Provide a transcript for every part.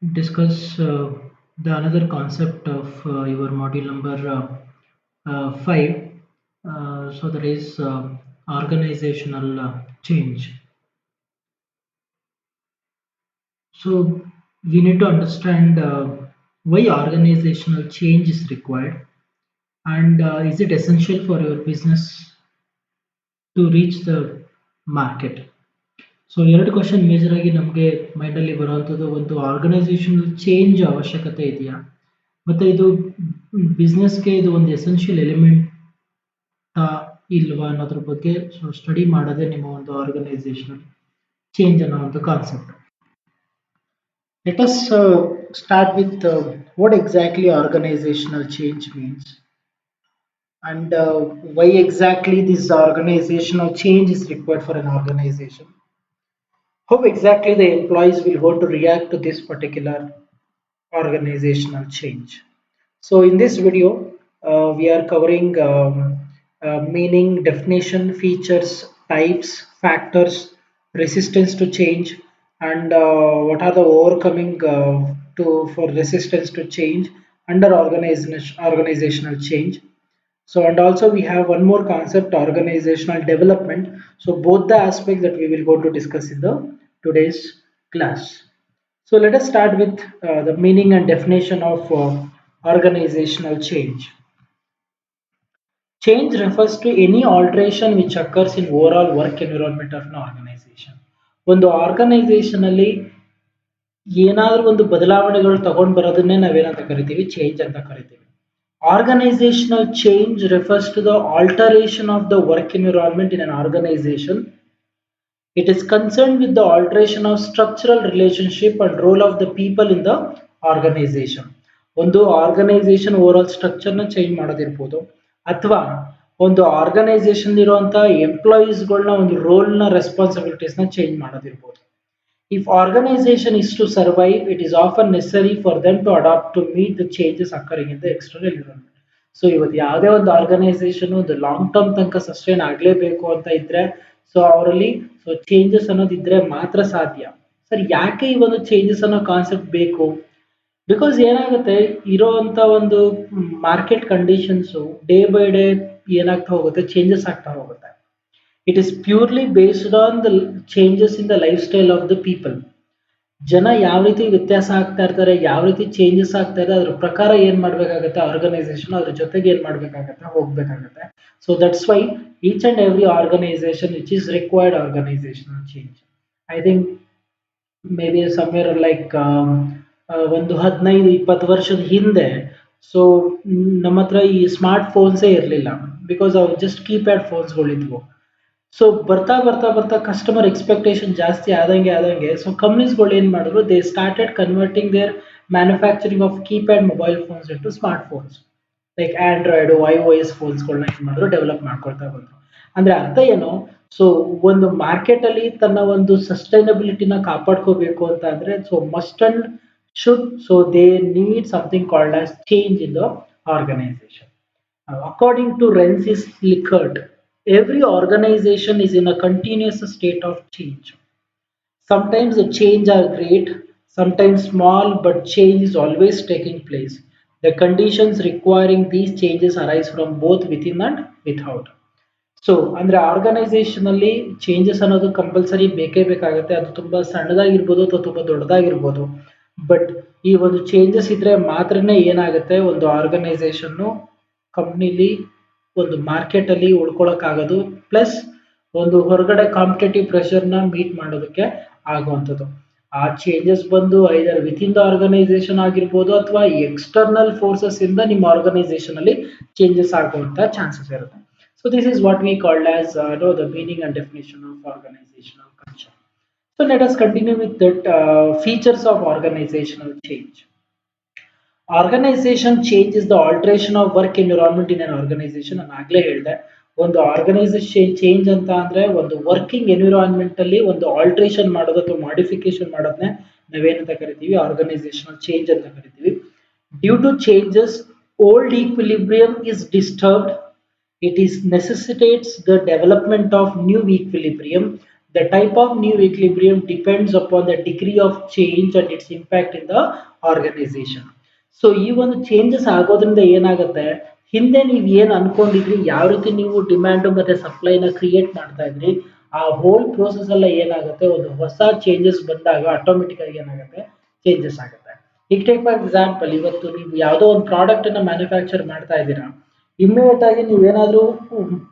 discuss the another concept of your module number 5. So there is organizational change. So we need to understand why organizational change is required, and is it essential for your business to reach the market. So ಎರಡು question major ಆಗಿ ನಮಗೆ ಮೈಂಡಲ್ಲಿ ಬರುವಂಥದ್ದು, ಒಂದು organizational change ಅವಶ್ಯಕತೆ ಇದೆಯಾ, ಮತ್ತು ಇದು ಬಿಸ್ನೆಸ್ಗೆ ಇದು ಒಂದು ಎಸೆನ್ಷಿಯಲ್ ಎಲಿಮೆಂಟ್ ಇಲ್ವಾ ಅನ್ನೋದ್ರ ಬಗ್ಗೆ ಸ್ಟಡಿ ಮಾಡೋದೇ ನಿಮ್ಮ ಒಂದು ಆರ್ಗನೈಸೇಷನಲ್ ಚೇಂಜ್ ಅನ್ನೋ ಒಂದು concept. Let us start with what exactly organizational change means, and why exactly this organizational change is required for an organization. How exactly the employees will go to react to this particular organizational change. So in this video we are covering meaning, definition, features, types, factors, resistance to change, and what are the overcoming to for resistance to change under organizational change. So, and also we have one more concept, organizational development. So both the aspects that we will go to discuss in the today's class. So let us start with the meaning and definition of organizational change. Change refers to any alteration which occurs in overall work environment of an organization. ಒಂದು organisation ಅಲ್ಲಿ ಏನಾದರೂ ಒಂದು ಬದಲಾವಣೆಗಳು ತಗೊಂಡು ಬರೋದನ್ನೇ ನಾವೇನಂತ ಕರಿತೀವಿ, change ಅಂತ ಕರಿತೀವಿ. Organizational change refers to the alteration of the work environment in an organization. It is concerned with the alteration of structural relationship and role of the people in the organization. ಒಂದು organisation over all structure ನ change ಮಾಡೋದಿರ್ಬೋದು, ಅಥವಾ ಒಂದು organisation ಇರುವಂತಹ ಎಂಪ್ಲಾಯೀಸ್ಗಳನ್ನ ಒಂದು roll ನ responsibilities ನ change ಮಾಡೋದಿರ್ಬೋದು. If organization is to survive, it is often necessary for them to adapt to meet the changes occurring in the external environment. So ಇವತ್ತು ಯಾವುದೇ ಒಂದು ಆರ್ಗನೈಸೇಷನ್ ಒಂದು ಲಾಂಗ್ ಟರ್ಮ್ ತನಕ ಸಸ್ಟೈನ್ ಆಗಲೇಬೇಕು ಅಂತ ಇದ್ರೆ, ಸೊ ಅವರಲ್ಲಿ ಸೊ ಚೇಂಜಸ್ ಅನ್ನೋದಿದ್ರೆ ಮಾತ್ರ ಸಾಧ್ಯ. ಸರ್, ಯಾಕೆ ಈ ಒಂದು ಚೇಂಜಸ್ ಅನ್ನೋ ಕಾನ್ಸೆಪ್ಟ್ ಬೇಕು? ಬಿಕಾಸ್ ಏನಾಗುತ್ತೆ, ಇರೋಂಥ ಒಂದು market conditions day by day ಏನಾಗ್ತಾ ಹೋಗುತ್ತೆ, ಚೇಂಜಸ್ ಆಗ್ತಾ ಹೋಗುತ್ತೆ. It is purely based on the changes in the lifestyle of the people. ಜನ ಯಾವ ರೀತಿ ವ್ಯತ್ಯಾಸ ಆಗ್ತಾ ಇರ್ತಾರೆ, ಯಾವ ರೀತಿ ಚೇಂಜಸ್ ಆಗ್ತಾ ಇದೆ, ಅದ್ರ ಪ್ರಕಾರ ಏನ್ ಮಾಡ್ಬೇಕಾಗತ್ತೆ ಆರ್ಗನೈಸೇಷನ್, ಅದ್ರ ಜೊತೆಗೆ ಏನ್ ಮಾಡ್ಬೇಕಾಗತ್ತೆ, ಹೋಗ್ಬೇಕಾಗತ್ತೆ. So that's why each and every organisation which is required organisational change. I think may be somewhere like ಒಂದು 15-20 ವರ್ಷದ ಹಿಂದೆ ಸೊ ನಮ್ಮ ಹತ್ರ ಈ ಸ್ಮಾರ್ಟ್ ಫೋನ್ಸೇ ಇರಲಿಲ್ಲ, ಬಿಕಾಸ್ ಅವು ಜಸ್ಟ್ ಕೀಪ್ಯಾಡ್ ಫೋನ್ಸ್ಗಳಿದ್ವು. ಸೊ ಬರ್ತಾ ಬರ್ತಾ ಬರ್ತಾ ಕಸ್ಟಮರ್ ಎಕ್ಸ್ಪೆಕ್ಟೇಷನ್ ಜಾಸ್ತಿ ಆದಂಗೆ ಸೊ ಕಂಪ್ನೀಸ್ಗಳು ಏನು ಮಾಡಿದ್ರು, they started converting their manufacturing of keypad mobile phones into smart phones like Android, iOS ಫೋನ್ಸ್ಗಳನ್ನ ಏನು ಮಾಡಿದ್ರು, ಡೆವಲಪ್ ಮಾಡ್ಕೊಳ್ತಾ ಬಂದ್ರು. ಅಂದ್ರೆ ಅರ್ಥ ಏನು, ಸೊ ಒಂದು ಮಾರ್ಕೆಟ್ ಅಲ್ಲಿ ತನ್ನ ಒಂದು ಸಸ್ಟೈನಬಿಲಿಟಿನ ಕಾಪಾಡ್ಕೋಬೇಕು ಅಂತ ಅಂದ್ರೆ so must and should, so they need something called as change in the organization. According to Rensis Likert, every organization is in a continuous state of change. Sometimes the change are great, sometimes small, but change is always taking place. The conditions requiring these changes arise from both within and without. So ಅಂದ್ರೆ organisation ಅಲ್ಲಿ changes ಅನ್ನೋದು compulsory ಬೇಕೇ ಬೇಕಾಗುತ್ತೆ. ಅದು ತುಂಬಾ ಸಣ್ಣದಾಗಿರ್ಬೋದು ಅಥವಾ ತುಂಬಾ ದೊಡ್ಡದಾಗಿರ್ಬೋದು, but ಈ ಒಂದು ಚೇಂಜಸ್ ಇದ್ರೆ ಮಾತ್ರನೇ ಏನಾಗುತ್ತೆ, ಒಂದು ಆರ್ಗನೈಸೇಷನ್ ಕಂಪ್ನಿಲಿ ಒಂದು ಮಾರ್ಕೆಟ್ ಅಲ್ಲಿ ಉಳ್ಕೊಳಕ್ಕಾಗೋದು, ಪ್ಲಸ್ ಒಂದು ಹೊರಗಡೆ ಕಾಂಪಿಟೇಟಿವ್ ಪ್ರೆಷರ್ ನ ಮೀಟ್ ಮಾಡೋದಕ್ಕೆ ಆಗುವಂಥದ್ದು. ಆ ಚೇಂಜಸ್ ಬಂದು ಐದರ್ ವಿತಿನ್ ದ ಆರ್ಗನೈಸೇಷನ್ ಆಗಿರ್ಬೋದು, ಅಥವಾ ಎಕ್ಸ್ಟರ್ನಲ್ ಫೋರ್ಸಸ್ ಇಂದ ನಿಮ್ಮ ಆರ್ಗನೈಸೇಷನ್ ಅಲ್ಲಿ ಚೇಂಜಸ್ ಆಗುವಂತ ಚಾನ್ಸಸ್ ಇರುತ್ತೆ. So this is what we called as the meaning and definition of organisational culture. So let us continue with that features of organisational change. Organisation change is the alteration of work environment in an organisation. ನಾನು ಆಗ್ಲೇ ಹೇಳಿದೆ, ಒಂದು organisation change ಅಂತ ಅಂದ್ರೆ ಒಂದು working environment ಅಲ್ಲಿ ಒಂದು alteration ಮಾಡೋದು ಅಥವಾ ಮಾಡಿಫಿಕೇಶನ್ ಮಾಡೋದನ್ನೇ ನಾವೇನಂತ ಕರಿತೀವಿ, ಆರ್ಗನೈಸೇಷನಲ್ ಚೇಂಜ್ ಅಂತ ಕರಿತೀವಿ. Due to changes old equilibrium is disturbed. It is necessitates the development of new equilibrium. The type of new equilibrium depends upon the degree of change and its impact in the organization. So ಈ ಒಂದು changes ಆಗೋದ್ರಿಂದ ಏನಾಗುತ್ತೆ, ಹಿಂದೆ ನೀವು ಏನು ಅನ್ಕೊಂಡಿದ್ರಿ, ಯಾವ ರೀತಿ ನೀವು ಡಿಮ್ಯಾಂಡ್ ಮತ್ತೆ ಸಪ್ಲೈನ ಕ್ರಿಯೇಟ್ ಮಾಡ್ತಾ ಇದ್ರಿ, ಆ ಹೋಲ್ ಪ್ರೋಸೆಸ್ ಎಲ್ಲ ಏನಾಗುತ್ತೆ, ಒಂದು ಹೊಸ ಚೇಂಜಸ್ ಬಂದಾಗ ಆಟೋಮೆಟಿಕ್ ಆಗಿ ಏನಾಗುತ್ತೆ, ಚೇಂಜಸ್ ಆಗುತ್ತೆ. ಈಗ ಟೇಕ್ ಫಾರ್ ಎಕ್ಸಾಂಪಲ್, ಇವತ್ತು ನೀವು ಯಾವುದೋ ಒಂದು ಪ್ರಾಡಕ್ಟ್ ಅನ್ನ ಮ್ಯಾನುಫ್ಯಾಕ್ಚರ್ ಮಾಡ್ತಾ ಇದ್ದೀರಾ, ಇಮ್ಮಿಡಿಯೇಟ್ ಆಗಿ ನೀವೇನಾದ್ರೂ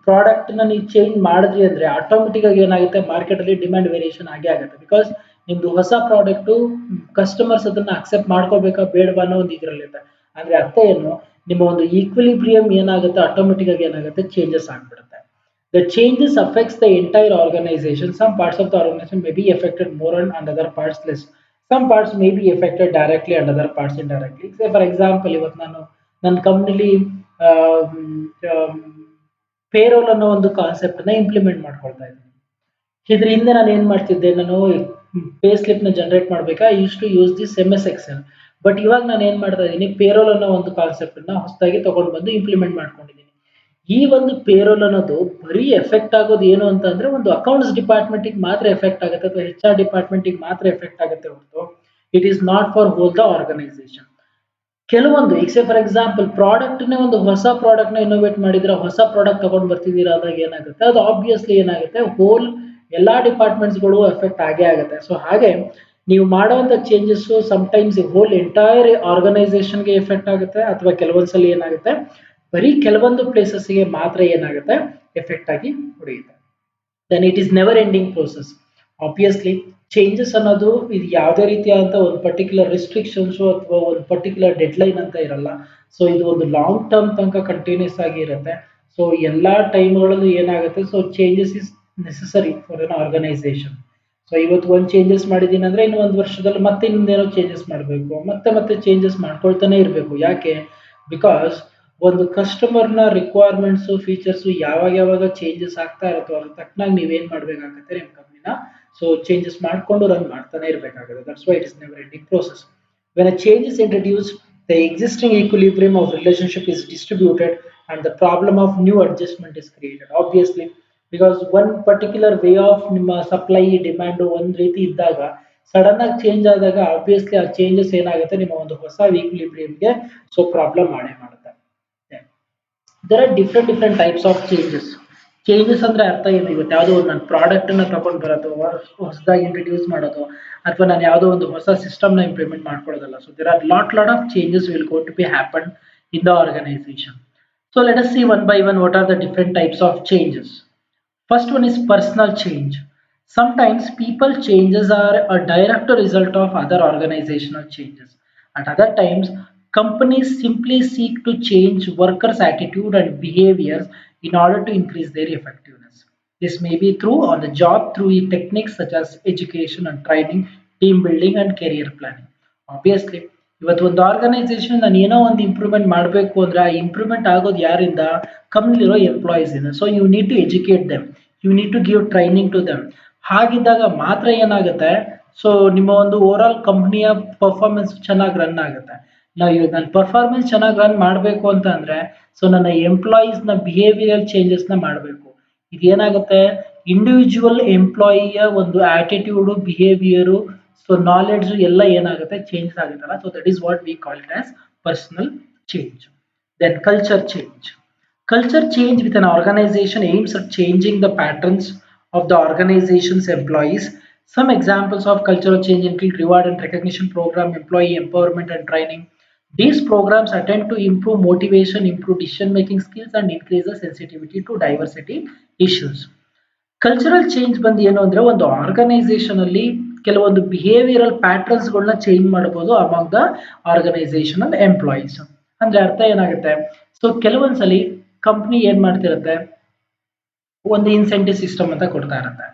ಪ್ರಾಡಕ್ಟ್ ನ ನೀವು ಚೇಂಜ್ ಮಾಡಿದ್ರಿ ಅಂದ್ರೆ ಆಟೋಮೆಟಿಕ್ ಆಗಿ ಏನಾಗುತ್ತೆ, ಮಾರ್ಕೆಟ್ ಅಲ್ಲಿ ಡಿಮ್ಯಾಂಡ್ ವೇರಿಯೇಷನ್ ಆಗೇ ಆಗುತ್ತೆ. ಬಿಕಾಸ್ ನಿಮ್ದು ಹೊಸ ಪ್ರಾಡಕ್ಟ್ ಕಸ್ಟಮರ್ಸ್ ಅದನ್ನ ಅಕ್ಸೆಪ್ಟ್ ಮಾಡ್ಕೋಬೇಕಾ ಬೇಡವಾ ಅನ್ನೋ ಒಂದು ಇದ್ರಲ್ಲಿದೆ. ಅಂದ್ರೆ ಅರ್ಥ ಏನು, ನಿಮ್ಮ ಒಂದು ಈಕ್ವಿಲಿಬ್ರಿಯಂ ಏನಾಗುತ್ತೆ, ಆಟೋಮೆಟಿಕ್ ಆಗಿ ಏನಾಗುತ್ತೆ, ಚೇಂಜಸ್ ಆಗ್ಬಿಡುತ್ತೆ. The changes affects the entire organization. Some parts of the organization may be affected more and other parts less. Some parts may be affected directly and other parts indirectly. Say for example, ಇವತ್ತು ನಾನು ನನ್ನ ಕಂಪ್ನಿಲಿ payroll ಅನ್ನೋ ಒಂದು concept ನ implement ಮಾಡ್ಕೊಳ್ತಾ ಇದ್ದೀನಿ. ಇದ್ರ ಹಿಂದೆ ನಾನು ಏನ್ ಮಾಡ್ತಿದ್ದೆ, ನಾನು ಪೇ ಸ್ಲಿಪ್ ನ ಜನರೇಟ್ ಮಾಡ್ಬೇಕಾ, used to use this MS Excel. But ಇವಾಗ ನಾನು ಏನ್ ಮಾಡ್ತಾ ಇದ್ದೀನಿ, ಪೇರೋಲ್ ಅನ್ನೋ ಒಂದು ಕಾನ್ಸೆಪ್ಟ್ ನ ಹೊಸದಾಗಿ ತಗೊಂಡು ಬಂದು ಇಂಪ್ಲಿಮೆಂಟ್ ಮಾಡ್ಕೊಂಡಿದ್ದೀನಿ. ಈ ಒಂದು ಪೇರೋಲ್ ಅನ್ನೋದು ಬರೀ ಎಫೆಕ್ಟ್ ಆಗೋದು ಏನು ಅಂತಂದ್ರೆ, ಒಂದು ಅಕೌಂಟ್ಸ್ ಡಿಪಾರ್ಟ್ಮೆಂಟ್ ಮಾತ್ರ ಎಫೆಕ್ಟ್ ಆಗುತ್ತೆ ಅಥವಾ HR ಡಿಪಾರ್ಟ್ಮೆಂಟ್ ಮಾತ್ರ ಎಫೆಕ್ಟ್ ಆಗುತ್ತೆ ಹೊರತು it is not for whole the organisation. ಕೆಲವೊಂದು ಈಗ ಫಾರ್ ಎಕ್ಸಾಂಪಲ್ ಪ್ರಾಡಕ್ಟ್ ನೇ, ಒಂದು ಹೊಸ ಪ್ರಾಡಕ್ಟ್ ನ ಇನೋವೇಟ್ ಮಾಡಿದ್ರೆ, ಹೊಸ ಪ್ರಾಡಕ್ಟ್ ತಗೊಂಡ್ ಬರ್ತಿದ್ದೀರಾ ಆದಾಗ ಏನಾಗುತ್ತೆ, ಅದು ಆಬ್ವಿಯಸ್ಲಿ ಏನಾಗುತ್ತೆ, ಹೋಲ್ ಎಲ್ಲಾ ಡಿಪಾರ್ಟ್ಮೆಂಟ್ಸ್ ಗಳು ಎಫೆಕ್ಟ್ ಆಗೇ ಆಗುತ್ತೆ. ಸೊ ಹಾಗೆ ನೀವು ಮಾಡುವಂತ ಚೇಂಜಸ್ ಸಮ್ಟೈಮ್ಸ್ ಹೋಲ್ ಎಂಟೈರ್ ಆರ್ಗನೈಸೇಷನ್ಗೆ ಎಫೆಕ್ಟ್ ಆಗುತ್ತೆ, ಅಥವಾ ಕೆಲವೊಂದ್ಸಲ ಏನಾಗುತ್ತೆ ಬರೀ ಕೆಲವೊಂದು ಪ್ಲೇಸಸ್ಗೆ ಮಾತ್ರ ಏನಾಗುತ್ತೆ, ಎಫೆಕ್ಟ್ ಆಗಿ ಹೊಡೆಯುತ್ತೆ. Then it is never ending process. Obviously changes ಅನ್ನೋದು ಇದು ಯಾವುದೇ ರೀತಿಯಾದಂಥ ಒಂದು ಪರ್ಟಿಕ್ಯುಲರ್ ರಿಸ್ಟ್ರಿಕ್ಷನ್ಸ್ ಅಥವಾ ಒಂದು ಪರ್ಟಿಕ್ಯುಲರ್ ಡೆಡ್ಲೈನ್ ಅಂತ ಇರಲ್ಲ. ಸೊ ಇದು ಒಂದು ಲಾಂಗ್ ಟರ್ಮ್ ತನಕ ಕಂಟಿನ್ಯೂಸ್ ಆಗಿ ಇರುತ್ತೆ. ಸೊ ಎಲ್ಲಾ ಟೈಮ್ಗಳಲ್ಲೂ ಏನಾಗುತ್ತೆ, so changes is necessary for an organisation. So ಇವತ್ತು ಒಂದು ಚೇಂಜಸ್ ಮಾಡಿದ್ದೀನಿ ಅಂದ್ರೆ ಇನ್ನು ಒಂದು ವರ್ಷದಲ್ಲಿ ಮತ್ತೆ ಇನ್ನೊಂದೇನೋ ಚೇಂಜಸ್ ಮಾಡಬೇಕು, ಮತ್ತೆ ಚೇಂಜಸ್ ಮಾಡ್ಕೊಳ್ತಾನೆ ಇರಬೇಕು. ಯಾಕೆ, ಬಿಕಾಸ್ ಒಂದು ಕಸ್ಟಮರ್ನ ರಿಕ್ವೈರ್ಮೆಂಟ್ಸ್ ಫೀಚರ್ಸ್ ಯಾವಾಗ ಚೇಂಜಸ್ ಆಗ್ತಾ ಇರುತ್ತೋ ಅದ್ರ ತಕ್ಕನಾಗಿ ನೀವೇನ್ ಮಾಡ್ಬೇಕಾಗತ್ತೆ, ನಿಮ್ಮ ಕಂಪ್ನಿನ ಸೊ ಚೇಂಜಸ್ ಮಾಡ್ಕೊಂಡು ರನ್ ಮಾಡ್ತಾನೆ ಇರಬೇಕಾಗುತ್ತೆ. That's why it is never ending process. When a change is introduced, the existing equilibrium of relationship is distributed and the problem of new adjustment is created. Obviously because one particular way of ನಿಮ್ಮ supply demand ಒಂದ್ ರೀತಿ ಇದ್ದಾಗ sudden ಆಗಿ change ಆದಾಗ obviously ಆ changes ಏನಾಗುತ್ತೆ, ನಿಮ್ಮ ಒಂದು ಹೊಸ ಈಕ್ವಿಲಿಬ್ರಿಯಂಗೆ ಸೊ ಪ್ರಾಬ್ಲಮ್ ಮಾಡೇ ಮಾಡುತ್ತೆ. There are different types of changes. Changes ಅಂದ್ರೆ ಅರ್ಥ ಏನು, ಇವತ್ತು ಯಾವುದೋ ಒಂದು ನನ್ನ ಪ್ರಾಡಕ್ಟ್ ಅನ್ನ ತಗೊಂಡ್ ಬರೋದು, ಹೊಸದಾಗಿ ಇಂಟ್ರೊಡ್ಯೂಸ್ ಮಾಡೋದು, ಅಥವಾ ನಾನು ಯಾವುದೋ ಒಂದು ಹೊಸ ಸಿಸ್ಟಮ್ ನ ಇಂಪ್ಲಿಮೆಂಟ್ ಮಾಡ್ಕೊಳ್ಳೋದಲ್ಲ. So there are lot of changes will go to be happen in the organization. So let us see one by one what are the different types of changes. First one is personal change. Sometimes people changes are a direct result of other organizational changes. At other times, companies simply seek to change workers' attitude and behaviors in order to increase their effectiveness. This may be through on the job through techniques such as education and training, team building and career planning. Obviously, ಇವತ್ತು ಒಂದು organisation ನಾನು ಏನೋ ಒಂದು improvement ಮಾಡಬೇಕು ಅಂದ್ರೆ ಆ improvement ಆಗೋದು ಯಾರಿಂದ, ಕಂಪ್ನಿಲಿರೋ ಎಂಪ್ಲಾಯೀಸ್ ಇಂದ. So you need to educate them, you need to give training to them. ಹಾಗಿದ್ದಾಗ ಮಾತ್ರ ಏನಾಗುತ್ತೆ, ಸೊ ನಿಮ್ಮ ಒಂದು ಓವರ್ ಆಲ್ ಕಂಪ್ನಿಯ ಪರ್ಫಾರ್ಮೆನ್ಸ್ ಚೆನ್ನಾಗಿ ರನ್ ಆಗುತ್ತೆ. ನಾವು ಇವಾಗ ನನ್ನ ಪರ್ಫಾರ್ಮೆನ್ಸ್ ಚೆನ್ನಾಗಿ ರನ್ ಮಾಡಬೇಕು ಅಂತ ಅಂದ್ರೆ ಸೊ ನನ್ನ ಎಂಪ್ಲಾಯೀಸ್ ನ ಬಿಹೇವಿಯರ್ ಚೇಂಜಸ್ ನ ಮಾಡಬೇಕು. ಇದೇನಾಗುತ್ತೆ, ಇಂಡಿವಿಜುವಲ್ ಎಂಪ್ಲಾಯಿಯ ಒಂದು ಆಟಿಟ್ಯೂಡ್, ಬಿಹೇವಿಯರು, ಸೊ ನಾಲೆಡ್ಜ್ ಎಲ್ಲ ಏನಾಗುತ್ತೆ, ಚೇಂಜ್ ಆಗುತ್ತಲ್ಲ. So that is what we call it as personal change. Then culture change. Culture change with an organization aims at changing the patterns of the organization's employees. Some examples of cultural change include reward and recognition program, employee empowerment and training. These programs attempt to improve motivation, improve decision-making skills, and increase the sensitivity to diversity issues. Cultural change ಬಂದು ಏನು ಅಂದ್ರೆ, ಒಂದು organisation ಅಲ್ಲಿ ಕೆಲವೊಂದು behavioural patterns ಗಳನ್ನ change ಮಾಡಬಹುದು among the organisational employees. ಅಂದ್ರೆ ಅರ್ಥ ಏನಾಗುತ್ತೆ, ಸೊ ಕೆಲವೊಂದ್ಸಲಿ ಕಂಪ್ನಿ ಏನ್ ಮಾಡ್ತಿರುತ್ತೆ, ಒಂದು ಇನ್ಸೆಂಟಿವ್ ಸಿಸ್ಟಮ್ ಅಂತ ಕೊಡ್ತಾ ಇರುತ್ತೆ.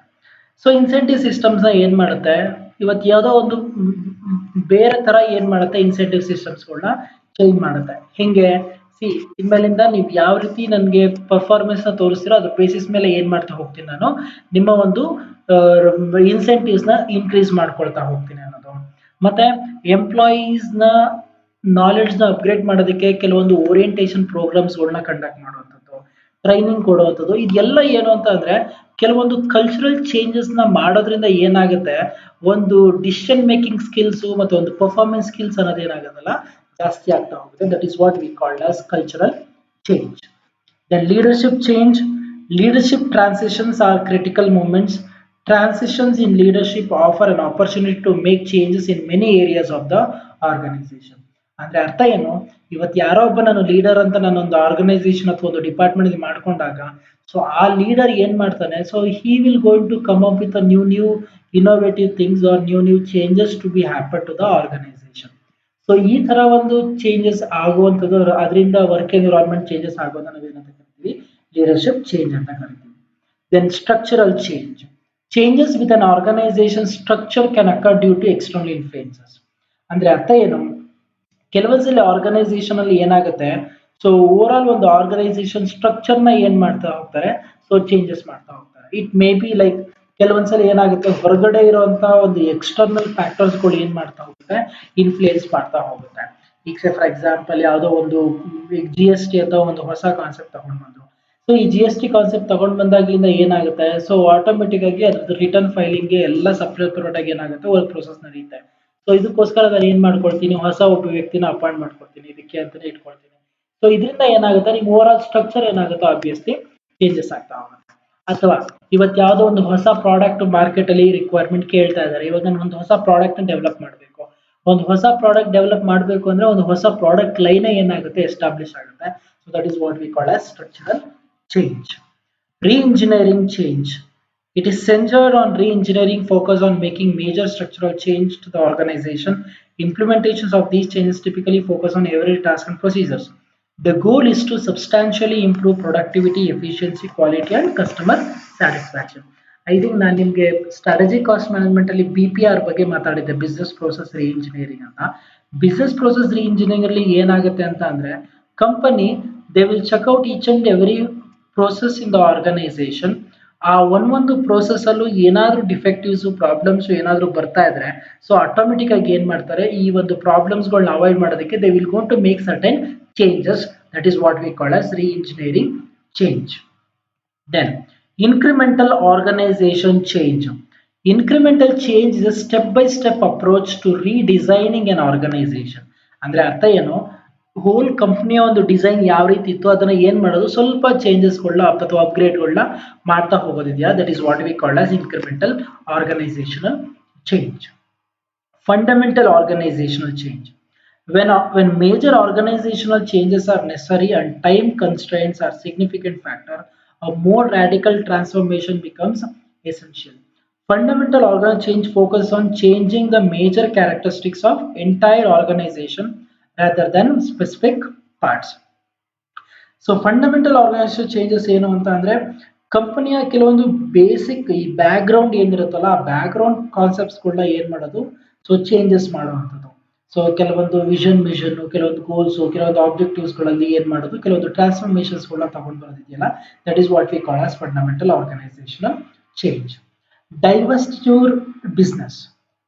ಸೊ ಇನ್ಸೆಂಟಿವ್ ಸಿಸ್ಟಮ್ಸ್ ನ ಏನ್ ಮಾಡುತ್ತೆ, ಇವತ್ತು ಯಾವುದೋ ಒಂದು ಬೇರೆ ತರ ಏನ್ ಮಾಡುತ್ತೆ, ಇನ್ಸೆಂಟಿವ್ ಸಿಸ್ಟಮ್ಸ್ಗಳನ್ನ ಚೇಂಜ್ ಮಾಡುತ್ತೆ. ಹಿಂಗೆ ಇನ್ಮೇಲಿಂದ ನೀವು ಯಾವ ರೀತಿ ನನಗೆ ಪರ್ಫಾರ್ಮೆನ್ಸ್ ನ ತೋರಿಸ್ತೀರೋ ಅದ್ರ ಬೇಸಿಸ್ ಮೇಲೆ ಏನ್ ಮಾಡ್ತಾ ಹೋಗ್ತೀನಿ, ನಾನು ನಿಮ್ಮ ಒಂದು ಇನ್ಸೆಂಟಿವ್ಸ್ ನ ಇನ್ಕ್ರೀಸ್ ಮಾಡ್ಕೊಳ್ತಾ ಹೋಗ್ತೀನಿ ಅನ್ನೋದು. ಮತ್ತೆ ಎಂಪ್ಲಾಯೀಸ್ ನ ನಾಲೆಡ್ಜ್ ನ ಅಪ್ಗ್ರೇಡ್ ಮಾಡೋದಕ್ಕೆ ಕೆಲವೊಂದು ಓರಿಯಂಟೇಷನ್ ಪ್ರೋಗ್ರಾಮ್ಸ್ ಗಳನ್ನ ಕಂಡಕ್ಟ್ ಮಾಡುವಂಥದ್ದು, ಟ್ರೈನಿಂಗ್ ಕೊಡುವಂಥದ್ದು. ಇದೆಲ್ಲ ಏನು ಅಂತ ಅಂದ್ರೆ ಕೆಲವೊಂದು ಕಲ್ಚರಲ್ ಚೇಂಜಸ್ ನ ಮಾಡೋದ್ರಿಂದ ಏನಾಗುತ್ತೆ, ಒಂದು ಡಿಸಿಷನ್ ಮೇಕಿಂಗ್ ಸ್ಕಿಲ್ಸ್ ಮತ್ತು ಒಂದು ಪರ್ಫಾರ್ಮೆನ್ಸ್ ಸ್ಕಿಲ್ಸ್ ಅನ್ನೋದು ಏನಾಗುತ್ತಲ್ಲ ಜಾಸ್ತಿ ಆಗ್ತಾ ಹೋಗುತ್ತೆ. That is what we called as cultural change. Then leadership change. Leadership transitions are critical moments. Transitions in leadership offer an opportunity to make changes in many areas of the organization. ಅಂದ್ರೆ ಅರ್ಥ ಏನು, ಇವತ್ತು ಯಾರೋ ಒಬ್ಬ ನಾನು leader ಅಂತ ನಾನೊಂದು organisation ಅಥವಾ ಒಂದು ಡಿಪಾರ್ಟ್ಮೆಂಟ್ ಅಲ್ಲಿ ಮಾಡ್ಕೊಂಡಾಗ, ಸೊ ಆ ಲೀಡರ್ ಏನ್ ಮಾಡ್ತಾನೆ, so he will going to come up with new innovative things are new changes to be happen to the organisation. So ಈ ತರ ಒಂದು ಚೇಂಜಸ್ ಆಗುವಂಥದ್ದು, ಅದರಿಂದ ವರ್ಕ್ ಎನ್ವಿರಾನ್ಮೆಂಟ್ ಚೇಂಜಸ್ ಆಗೋದನ್ನ ನಾವೇನಂತ ಕರಿತೀವಿ, ಲೀಡರ್ಶಿಪ್ ಚೇಂಜ್ ಅಂತ ಕರಿತೀವಿ. Then structural change. Changes with an organisation structure can occur due to external influences. ಅಂದ್ರೆ ಅರ್ಥ ಏನು, ಕೆಲವೊಂದ್ಸಲಿ ಆರ್ಗನೈಸೇಷನ್ ಅಲ್ಲಿ ಏನಾಗುತ್ತೆ, ಸೊ ಓವರ್ ಆಲ್ ಒಂದು ಆರ್ಗನೈಸೇಷನ್ ಸ್ಟ್ರಕ್ಚರ್ ನ ಏನ್ ಮಾಡ್ತಾ ಹೋಗ್ತಾರೆ, ಸೊ ಚೇಂಜಸ್ ಮಾಡ್ತಾ ಹೋಗ್ತಾರೆ. ಇಟ್ ಮೇ ಬಿ ಲೈಕ್ ಕೆಲವೊಂದ್ಸಲಿ ಏನಾಗುತ್ತೆ, ಹೊರಗಡೆ ಇರುವಂತಹ ಒಂದು ಎಕ್ಸ್ಟರ್ನಲ್ ಫ್ಯಾಕ್ಟರ್ಸ್ ಗಳು ಏನ್ ಮಾಡ್ತಾ ಹೋಗುತ್ತೆ, ಇನ್ಫ್ಲುಯೆನ್ಸ್ ಮಾಡ್ತಾ ಹೋಗುತ್ತೆ. ಈಗ ಫಾರ್ ಎಕ್ಸಾಂಪಲ್ ಯಾವುದೋ ಒಂದು GST ಅಥವಾ ಒಂದು ಹೊಸ ಕಾನ್ಸೆಪ್ಟ್ ತಗೊಂಡ್ ಬಂದ್ರು. ಸೊ ಈ GST ಕಾನ್ಸೆಪ್ಟ್ ತಗೊಂಡ್ ಬಂದಾಗಿಂದ ಏನಾಗುತ್ತೆ, ಸೊ ಆಟೋಮೆಟಿಕ್ ಆಗಿ ಅದ್ರದ್ದು ರಿಟರ್ನ್ ಫೈಲಿಂಗ್ ಗೆ ಎಲ್ಲ ಸಪ್ರೇಟ್ ಆಗಿ ಏನಾಗುತ್ತೆ, ವರ್ಕ್ ಪ್ರೊಸೆಸ್ ನಡೆಯುತ್ತೆ. ಸೊ ಇದಕ್ಕೋಸ್ಕರ ನಾನು ಏನ್ ಮಾಡ್ಕೊಳ್ತೀನಿ, ಹೊಸ ಒಬ್ಬ ವ್ಯಕ್ತಿನ ಅಪಾಯಿಂಟ್ ಮಾಡ್ಕೊಳ್ತೀನಿ, ಇದಕ್ಕೆ ಅಂತಾನೆ ಇಟ್ಕೊಳ್ತೀನಿ. ಸೊ ಇದರಿಂದ ಏನಾಗುತ್ತೆ, ನಿಮ್ ಓವರ್ ಆಲ್ ಸ್ಟ್ರಕ್ಚರ್ ಏನಾಗುತ್ತೆ, ಆಬ್ವಿಯಸ್ಲಿ ಚೇಂಜಸ್ ಆಗ್ತಾ ಹೋಗುತ್ತೆ. ಅಥವಾ ಇವತ್ತು ಯಾವುದೋ ಒಂದು ಹೊಸ ಪ್ರಾಡಕ್ಟ್ ಮಾರ್ಕೆಟ್ ಅಲ್ಲಿ ರಿಕ್ವೈರ್ಮೆಂಟ್ ಕೇಳ್ತಾ ಇದ್ದಾರೆ, ಇವಾಗ ನಾನು ಒಂದು ಹೊಸ ಪ್ರಾಡಕ್ಟ್ ಡೆವಲಪ್ ಮಾಡಬೇಕು, ಒಂದು ಹೊಸ ಪ್ರಾಡಕ್ಟ್ ಡೆವಲಪ್ ಮಾಡಬೇಕು ಅಂದ್ರೆ ಒಂದು ಹೊಸ ಪ್ರಾಡಕ್ಟ್ ಲೈನ್ ಏನಾಗುತ್ತೆ, ಎಸ್ಟಾಬ್ಲಿಷ್ ಆಗುತ್ತೆ. So that is what we call as structural change. Re-engineering change. It is centered on re-engineering, focus on making major structural change to the organization. Implementations of these changes typically focus on every task and procedures. The goal is to substantially improve productivity, efficiency, quality and customer satisfaction. I think ನಾನು ನಿಮಗೆ strategic cost management ಅಲ್ಲಿ BPR ಬಗ್ಗೆ ಮಾತಾಡಿದ್ದೆ, business process reengineering ಅಂತ. Business process reengineering ಅಲ್ಲಿ ಏನಾಗುತ್ತೆ ಅಂತ ಅಂದ್ರೆ, company they will check out each and every process in the organisation. ಆ ಒಂದೊಂದು ಪ್ರೋಸೆಸ್ ಅಲ್ಲೂ ಏನಾದ್ರೂ ಡಿಫೆಕ್ಟಿವ್ಸ್ ಪ್ರಾಬ್ಲಮ್ಸ್ ಏನಾದ್ರೂ ಬರ್ತಾ ಇದ್ರೆ, ಸೊ ಆಟೋಮೆಟಿಕ್ ಆಗಿ ಏನ್ ಮಾಡ್ತಾರೆ, ಈ ಒಂದು ಪ್ರಾಬ್ಲಮ್ಸ್ ಗಳನ್ನ ಅವಾಯ್ಡ್ ಮಾಡೋದಕ್ಕೆ they will gone to make certain changes. That is what we call as re-engineering change. Then incremental organization change. Incremental change is a step-by-step approach to redesigning an organization. ಅಂದ್ರೆ ಅರ್ಥ ಏನು, hole ಕಂಪ್ನಿಯ ಒಂದು design ಯಾವ ರೀತಿ ಇತ್ತು ಅದನ್ನ ಏನ್ ಮಾಡೋದು, ಸ್ವಲ್ಪ ಚೇಂಜಸ್ಗಳನ್ನ ಅಥವಾ ಅಪ್ಗ್ರೇಡ್ಗಳನ್ನ ಮಾಡ್ತಾ ಹೋಗೋದಿದೆಯಾ, that is what we called as incremental organizational change. Fundamental organizational change. When major organizational changes are necessary and time constraints are significant factor, a more radical transformation becomes essential. Fundamental organizational change focuses on changing the major characteristics of entire organization rather than specific parts. So fundamental organisation changes ಏನು ಅಂತ ಅಂದ್ರೆ, ಕಂಪನಿಯ ಕೆಲವೊಂದು basic ಈ back ground ಏನಿರುತ್ತಲ್ಲ, ಆ back ground ಕಾನ್ಸೆಪ್ಟ್ಸ್ಗಳನ್ನ ಏನ್ ಮಾಡೋದು, ಸೊ ಚೇಂಜಸ್ ಮಾಡುವಂಥದ್ದು. ಸೊ ಕೆಲವೊಂದು ಮಿಷನ್, ಕೆಲವೊಂದು ಗೋಲ್ಸ್, ಕೆಲವೊಂದು ಆಬ್ಜೆಕ್ಟಿವ್ಸ್ ಗಳಲ್ಲಿ ಏನ್ ಮಾಡೋದು, ಕೆಲವೊಂದು ಟ್ರಾನ್ಸ್ಫಾರ್ಮೇಶನ್ಸ್ ಗಳನ್ನ ತಗೊಂಡು ಬರೋದಿದೆಯಲ್ಲ, that is what we call as fundamental organizational change. Divestiture business.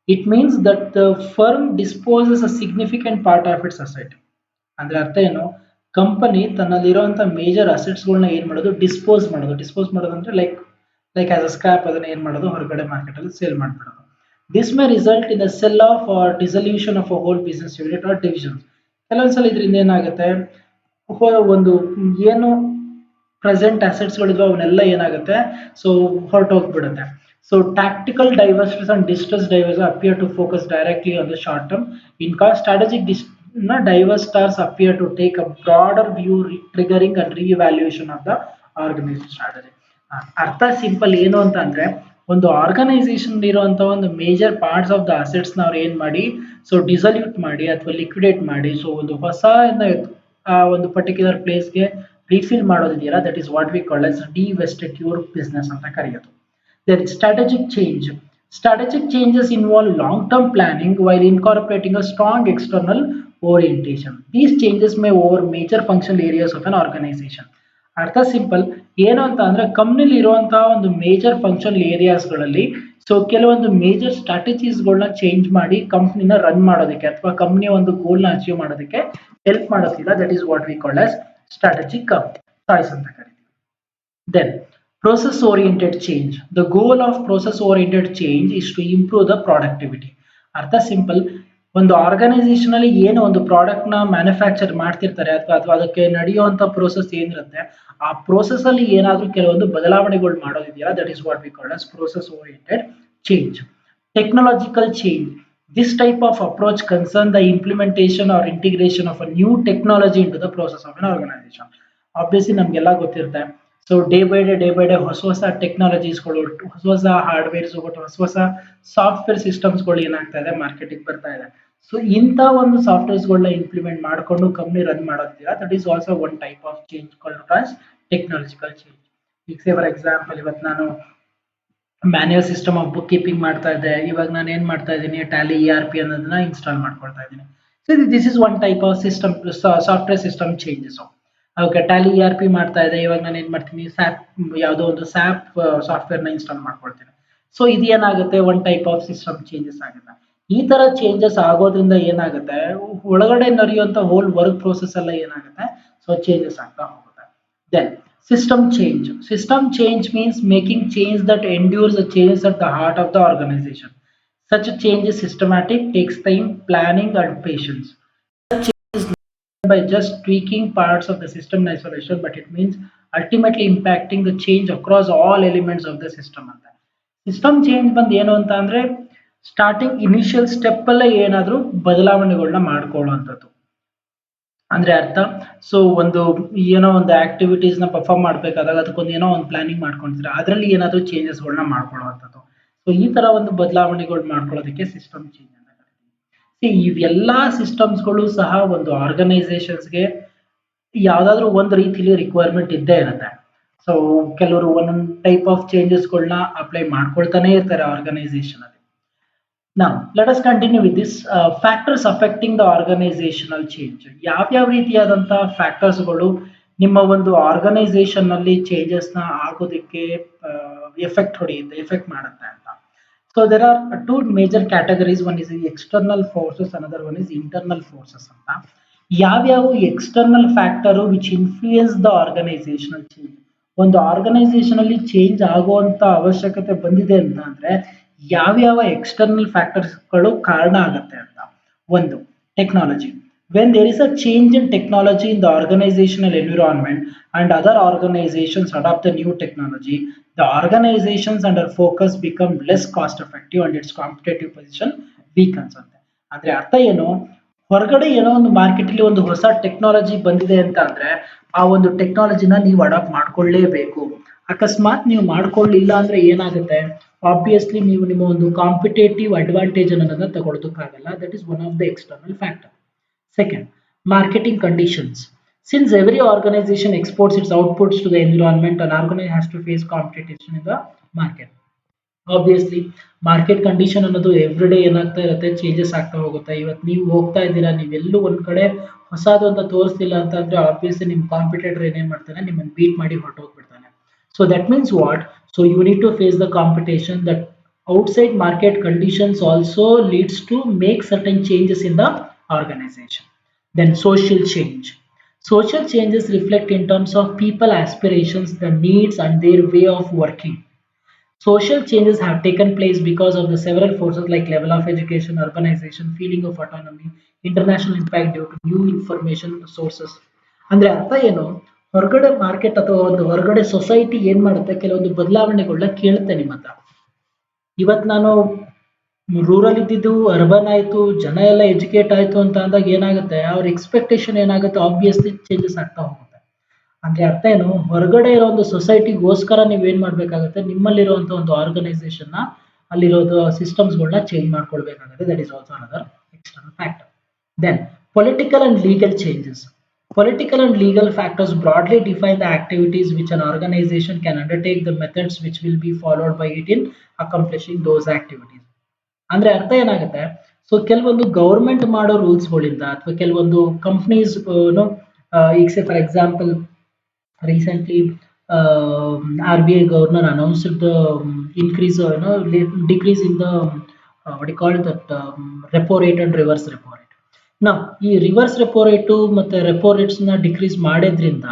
It means that the firm disposes a significant part of its asset. ಅಂದ್ರೆ ಅರ್ಥ ಏನು, ಕಂಪನಿ ತನ್ನಲ್ಲಿರುವಂತ ಮೇಜರ್ ಅಸೆಟ್ಸ್ ಗಳನ್ನ ಏನ್ ಮಾಡೋದು, ಡಿಸ್ಪೋಸ್ ಮಾಡೋದು ಅಂದ್ರೆ ಲೈಕ್ ಆಸ್ ಅ ಸ್ಕ್ರಾಪ್ ಅದನ್ನ ಏನ್ ಮಾಡೋದು, ಹೊರಗಡೆ ಮಾರ್ಕೆಟ್ ಅಲ್ಲಿ sale ಮಾಡ್ಬಿಡೋದು. This may result in the sell off or dissolution of a whole business unit or division. ಕೆಲವೊಂದ್ಸಲ ಇದರಿಂದ ಏನಾಗುತ್ತೆ, ಒಂದು ಏನು ಪ್ರೆಸೆಂಟ್ ಅಸೆಟ್ಸ್ ಗಳಿದ್ವು ಅವನ್ನೆಲ್ಲ ಏನಾಗುತ್ತೆ, ಸೊ ಹೊರಟೋಗ್ಬಿಡುತ್ತೆ. So tactical diversities and distress divers appear to focus directly on the short term. In cost strategic divestors appear to take a broader view, triggering and re-evaluation of the organization strategy. ಅರ್ಥ simple ಏನು ಅಂತ ಅಂದ್ರೆ, ಒಂದು organisation ಇರುವಂತ ಒಂದು major parts of the assets ನ ಅವ್ರು ಏನ್ ಮಾಡಿ, ಸೊ ಡಿಸಲ್ಯೂಟ್ ಮಾಡಿ ಅಥವಾ ಲಿಕ್ವಿಡೇಟ್ ಮಾಡಿ, ಸೊ ಒಂದು ಹೊಸ ಒಂದು ಪರ್ಟಿಕ್ಯುಲರ್ ಪ್ಲೇಸ್ಗೆ ರೀಫಿಲ್ ಮಾಡೋದಿದೆಯಲ್ಲ, that is what we call as divestiture business ಅಂತ ಕರೆಯೋದು. Then strategic change. Strategic changes involve long-term planning while incorporating a strong external orientation. These changes may over major functional areas of an organization. ಅರ್ಥ simple ಏನು ಅಂತ ಅಂದ್ರೆ, ಕಂಪ್ನಿಲಿ ಇರುವಂತಹ ಒಂದು major functional ಏರಿಯಾಸ್ಗಳಲ್ಲಿ ಸೊ ಕೆಲವೊಂದು ಮೇಜರ್ ಸ್ಟ್ರಾಟಜೀಸ್ಗಳನ್ನ ಚೇಂಜ್ ಮಾಡಿ ಕಂಪ್ನಿನ ರನ್ ಮಾಡೋದಕ್ಕೆ ಅಥವಾ ಕಂಪ್ನಿಯ ಒಂದು ಗೋಲ್ನ ಅಚೀವ್ ಮಾಡೋದಕ್ಕೆ ಹೆಲ್ಪ್ ಮಾಡೋದಿಲ್ಲ. That is what we call as strategic choice ಅಂತ ಕರಿತೀವಿ. Then Process oriented change. The goal of process oriented change is to improve the productivity. ಅರ್ಥ ಸಿಂಪಲ್. ಒಂದು ಆರ್ಗನೈಸೇಷನ್ ಅಲ್ಲಿ ಏನು ಒಂದು ಪ್ರಾಡಕ್ಟ್ ನ ಮ್ಯಾನುಫ್ಯಾಕ್ಚರ್ ಮಾಡ್ತಿರ್ತಾರೆ ಅಥವಾ ಅದಕ್ಕೆ ನಡೆಯುವಂತ ಪ್ರೋಸೆಸ್ ಏನಿರುತ್ತೆ, ಆ ಪ್ರೋಸೆಸ್ ಅಲ್ಲಿ ಏನಾದ್ರೂ ಕೆಲವೊಂದು ಬದಲಾವಣೆಗಳು ಮಾಡೋದಿದೆಯಲ್ಲ, that is what we call as process oriented change. Technological change. This type of approach concern the implementation or integration of a new technology into the process of an organization. Obviously ನಮ್ಗೆಲ್ಲ ಗೊತ್ತಿರುತ್ತೆ. So day by day ಹೊಸ ಹೊಸ ಟೆಕ್ನಾಲಜೀಸ್ಗಳು, ಹೊಸ ಹೊಸ hardwares, ಹೊಸ ಹೊಸ software ಸಿಸ್ಟಮ್ಸ್ಗಳು ಏನಾಗ್ತಾ ಇದೆ, ಮಾರ್ಕೆಟಿಗೆ ಬರ್ತಾ ಇದೆ. ಸೊ ಇಂಥ ಒಂದು ಸಾಫ್ಟ್ವೇರ್ಸ್ಗಳನ್ನ ಇಂಪ್ಲಿಮೆಂಟ್ ಮಾಡಿಕೊಂಡು ಕಂಪ್ನಿ ರನ್ ಮಾಡೋದಿಲ್ಲ, that is also one type of change called as technological change. ಈಗ ಸೇ ಫಾರ್ ಎಕ್ಸಾಂಪಲ್, ಇವತ್ತು ನಾನು manual system of book keeping ಮಾಡ್ತಾ ಇದ್ದೆ, ಇವಾಗ ನಾನು ಏನ್ ಮಾಡ್ತಾ ಇದ್ದೀನಿ, ಟ್ಯಾಲಿ ERP ಅನ್ನೋದನ್ನ ಇನ್ಸ್ಟಾಲ್ ಮಾಡ್ಕೊಳ್ತಾ ಇದ್ದೀನಿ. So this is one type of system, software system changes. Okay, Tally ERP ಮಾಡ್ತಾ ಇದೆ, ಇವಾಗ ನಾನು ಏನ್ ಮಾಡ್ತೀನಿ, ಸ್ಯಾಪ್ ಯಾವುದೋ ಒಂದು ಸ್ಯಾಪ್ ಸಾಫ್ಟ್ವೇರ್ ನ ಇನ್ಸ್ಟಾಲ್ ಮಾಡ್ಕೊಳ್ತೀನಿ. ಸೊ ಇದೇನಾಗುತ್ತೆ, one type of system changes ಆಗುತ್ತೆ. ಈ ತರ ಚೇಂಜಸ್ ಆಗೋದ್ರಿಂದ ಏನಾಗುತ್ತೆ, ಒಳಗಡೆ ನಡೆಯುವಂತ ಹೋಲ್ ವರ್ಕ್ ಪ್ರೋಸೆಸ್ ಎಲ್ಲ ಏನಾಗುತ್ತೆ, ಸೊ ಚೇಂಜಸ್ ಆಗ್ತಾ ಹೋಗುತ್ತೆ. Then system change. System change means making change that endures the changes at the heart of the organization. Such a change is systematic, takes time, planning, and patience. By just tweaking parts of the system in isolation, but it means ultimately impacting the change across all elements of the system. ಅಂತ system change ಬಂದು ಏನು ಅಂತ ಅಂದ್ರೆ, starting initial step ಅಲ್ಲೇ ಏನಾದ್ರೂ ಬದಲಾವಣೆಗಳನ್ನ ಮಾಡ್ಕೊಳ್ಳುವಂಥದ್ದು ಅಂದ್ರೆ ಅರ್ಥ. So ಒಂದು ಏನೋ ಒಂದು ಆಕ್ಟಿವಿಟೀಸ್ ನ ಪರ್ಫಾರ್ಮ್ ಮಾಡ್ಬೇಕಾದಾಗ ಅದಕ್ಕೊಂದು ಏನೋ ಒಂದು ಪ್ಲಾನಿಂಗ್ ಮಾಡ್ಕೊಂತೀರಾ, ಅದರಲ್ಲಿ ಏನಾದ್ರೂ ಚೇಂಜಸ್ಗಳನ್ನ ಮಾಡ್ಕೊಳ್ಳುವಂಥದ್ದು. ಸೊ ಈ ತರ ಒಂದು ಬದಲಾವಣೆಗಳು ಮಾಡ್ಕೊಳ್ಳೋದಕ್ಕೆ ಸಿಸ್ಟಮ್ ಚೇಂಜ್ ಅಂತ ಕರಿತೀವಿ. ಇವೆಲ್ಲಾ ಸಿಸ್ಟಮ್ಸ್ಗಳು ಸಹ ಒಂದು ಆರ್ಗನೈಸೇಷನ್ಸ್ಗೆ ಯಾವ್ದಾದ್ರು ಒಂದು ರೀತಿಲಿ ರಿಕ್ವೈರ್ಮೆಂಟ್ ಇದ್ದೇ ಇರುತ್ತೆ. ಸೊ ಕೆಲವರು ಒಂದೊಂದು ಟೈಪ್ ಆಫ್ ಚೇಂಜಸ್ಗಳನ್ನ ಅಪ್ಲೈ ಮಾಡ್ಕೊಳ್ತಾನೆ ಇರ್ತಾರೆ ಆರ್ಗನೈಸೇಷನ್ ಅಲ್ಲಿ. Now, let us continue with this factors affecting the organizational change. ಯಾವ್ಯಾವ ರೀತಿಯಾದಂತ ಫ್ಯಾಕ್ಟರ್ಸ್ಗಳು ನಿಮ್ಮ ಒಂದು ಆರ್ಗನೈಸೇಷನ್ ನಲ್ಲಿ ಚೇಂಜಸ್ ನ ಆಗೋದಕ್ಕೆ ಎಫೆಕ್ಟ್ ಮಾಡುತ್ತೆ ಅಂತ. So there are two major categories. One is external forces, another one is internal forces ಅಂತ. ಯಾವ್ಯಾವ external factor which influence the organisational change, ಒಂದು ಆರ್ಗನೈಸೇಷನ್ ಅಲ್ಲಿ ಚೇಂಜ್ ಆಗುವಂತ ಅವಶ್ಯಕತೆ ಬಂದಿದೆ ಅಂತ ಅಂದ್ರೆ ಯಾವ್ಯಾವ ಎಕ್ಸ್ಟರ್ನಲ್ ಫ್ಯಾಕ್ಟರ್ಸ್ಗಳು ಕಾರಣ ಆಗುತ್ತೆ ಅಂತ. ಒಂದು, technology. When there is a change in technology in the organisational environment and other organisations adapt the new technology, the organizations under focus become less cost effective and its competitive position weakens ಅಂತ. ಅಂದ್ರೆ ಅರ್ಥ ಏನು, ಹೊರಗಡೆ ಏನೋ ಒಂದು market ಅಲ್ಲಿ ಒಂದು ಹೊಸ ಟೆಕ್ನಾಲಜಿ ಬಂದಿದೆ ಅಂತ ಅಂದ್ರೆ ಆ ಒಂದು ಟೆಕ್ನಾಲಜಿನ ನೀವು ಅಡಾಪ್ಟ್ ಮಾಡ್ಕೊಳ್ಳೇಬೇಕು. ಅಕಸ್ಮಾತ್ ನೀವು ಮಾಡ್ಕೊಳ್ಳಿಲ್ಲ ಅಂದ್ರೆ ಏನಾಗುತ್ತೆ, ಆಬ್ವಿಯಸ್ಲಿ ನೀವು ನಿಮ್ಮ ಒಂದು ಕಾಂಪಿಟೇಟಿವ್ ಅಡ್ವಾಂಟೇಜ್ ಅನ್ನೋದನ್ನ ತಗೊಳ್ಳೋದಕ್ಕಾಗಲ್ಲ. That is one of the external factor. Second, marketing conditions. Since every organization exports its outputs to the environment, an organization has to face competition in the market. Obviously market condition ಅನ್ನೋದು every day ಏನಾಗ್ತಾ ಇರುತ್ತೆ, changes ಆಗ್ತಾ ಹೋಗುತ್ತೆ. ಇವತ್ತು ನೀವು ಹೋಗ್ತಾ ಇದ್ದೀರಾ, ನೀವೆಲ್ಲೂ ಒಂದ್ ಕಡೆ ಹೊಸದು ಅಂತ ತೋರಿಸ್ತಿಲ್ಲ ಅಂತ ಅಂದ್ರೆ ಆಬ್ವಿಯಸ್ಲಿ ನಿಮ್ ಕಾಂಪಿಟೇಟರ್ ಏನೇನ್ ಮಾಡ್ತಾನೆ, ನಿಮ್ಮನ್ನ ಬೀಟ್ ಮಾಡಿ ಹೊರಟೋಗ್ಬಿಡ್ತಾನೆ. So that means what, so you need to face the competition. That outside market conditions also leads to make certain changes in the organization. Then social change. Social changes reflect in terms of people aspirations, the needs and their way of working. Social changes have taken place because of the several forces like level of education, urbanization, feeling of autonomy, international impact due to new information sources. ಅಂದ್ರೆ ಅರ್ಥ ಏನು, ಹೊರಗಡೆ market ಅಥವಾ ಒಂದು ಹೊರಗಡೆ society ಏನ್ ಮಾಡುತ್ತೆ, ಕೆಲವೊಂದು ಬದಲಾವಣೆಗಳನ್ನ ಕೇಳುತ್ತೆ ನಿಮ್ಮ ಹತ್ರ. ಇವತ್ತು ನಾನು ರೂರಲ್ ಇದ್ದಿದ್ದು ಅರ್ಬನ್ ಆಯ್ತು, ಜನ ಎಲ್ಲ ಎಜುಕೇಟ್ ಆಯ್ತು ಅಂತ ಅಂದಾಗ ಏನಾಗುತ್ತೆ, ಅವ್ರ ಎಕ್ಸ್ಪೆಕ್ಟೇಷನ್ ಏನಾಗುತ್ತೆ, ಆಬ್ವಿಯಸ್ಲಿ ಚೇಂಜಸ್ ಆಗ್ತಾ ಹೋಗುತ್ತೆ. ಅಂದ್ರೆ ಅರ್ಥ ಏನು, ಹೊರಗಡೆ ಇರೋ ಒಂದು ಸೊಸೈಟಿಗೋಸ್ಕರ ನೀವ್ ಏನ್ ಮಾಡ್ಬೇಕಾಗುತ್ತೆ, ನಿಮ್ಮಲ್ಲಿರುವಂತ ಒಂದು ಆರ್ಗನೈಸೇಷನ್ ನ ಅಲ್ಲಿರೋದು ಸಿಸ್ಟಮ್ಸ್ಗಳನ್ನ ಚೇಂಜ್ ಮಾಡ್ಕೊಳ್ಬೇಕಾಗುತ್ತೆ. That is also another external factor. Then political and legal changes. Political and legal factors broadly define the activities which an organization can undertake, the methods which will be followed by it in accomplishing those activities. ಅಂದ್ರೆ ಅರ್ಥ ಏನಾಗುತ್ತೆ, so ಕೆಲವೊಂದು government ಮಾಡೋ ರೂಲ್ಸ್ಗಳಿಂದ ಅಥವಾ ಕೆಲವೊಂದು companies ಈಗ for example recently RBI governor announced the increase decrease in the what you call that repo rate and reverse repo rate. Now ಈ reverse repo rate ಮತ್ತೆ ರೆಪೋ ರೇಟ್ಸ್ ನ ಡಿಕ್ರೀಸ್ ಮಾಡೋದ್ರಿಂದ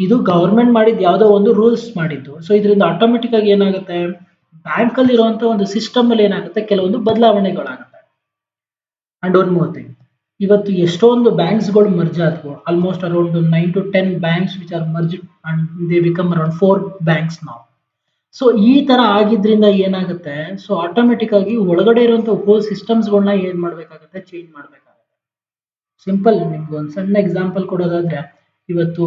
ಇದು ಗವರ್ಮೆಂಟ್ ಮಾಡಿದ ಯಾವುದೋ ಒಂದು ರೂಲ್ಸ್ ಮಾಡಿದ್ದು. ಸೊ ಇದರಿಂದ ಆಟೋಮೆಟಿಕ್ ಆಗಿ ಏನಾಗುತ್ತೆ, ಬ್ಯಾಂಕ್ ಅಲ್ಲಿ ಇರುವಂತ ಒಂದು ಸಿಸ್ಟಮ್ ಅಲ್ಲಿ ಏನಾಗುತ್ತೆ, ಕೆಲವೊಂದು ಬದಲಾವಣೆಗಳಾಗುತ್ತೆ. ಅಂಡ್ ಒನ್ ಮೋರ್ ಥಿಂಗ್, ಇವತ್ತು ಎಷ್ಟೊಂದು ಬ್ಯಾಂಕ್ಸ್ಗಳು ಮರ್ಜ್ ಆದವು. Almost around 9 to 10 banks which are merge and they become around 4 banks ನಾವು. ಸೊ ಈ ತರ ಆಗಿದ್ರಿಂದ ಏನಾಗುತ್ತೆ, ಸೊ ಆಟೋಮೆಟಿಕ್ ಆಗಿ ಒಳಗಡೆ ಇರುವಂತ ಹೋಲ್ ಸಿಸ್ಟಮ್ಸ್ಗಳನ್ನ ಏನ್ ಮಾಡ್ಬೇಕಾಗುತ್ತೆ, ಚೇಂಜ್ ಮಾಡ್ಬೇಕಾಗುತ್ತೆ. ಸಿಂಪಲ್ ನಿಮ್ಗೆ ಒಂದು ಸಣ್ಣ ಎಕ್ಸಾಂಪಲ್ ಕೊಡೋದಾದ್ರೆ, ಇವತ್ತು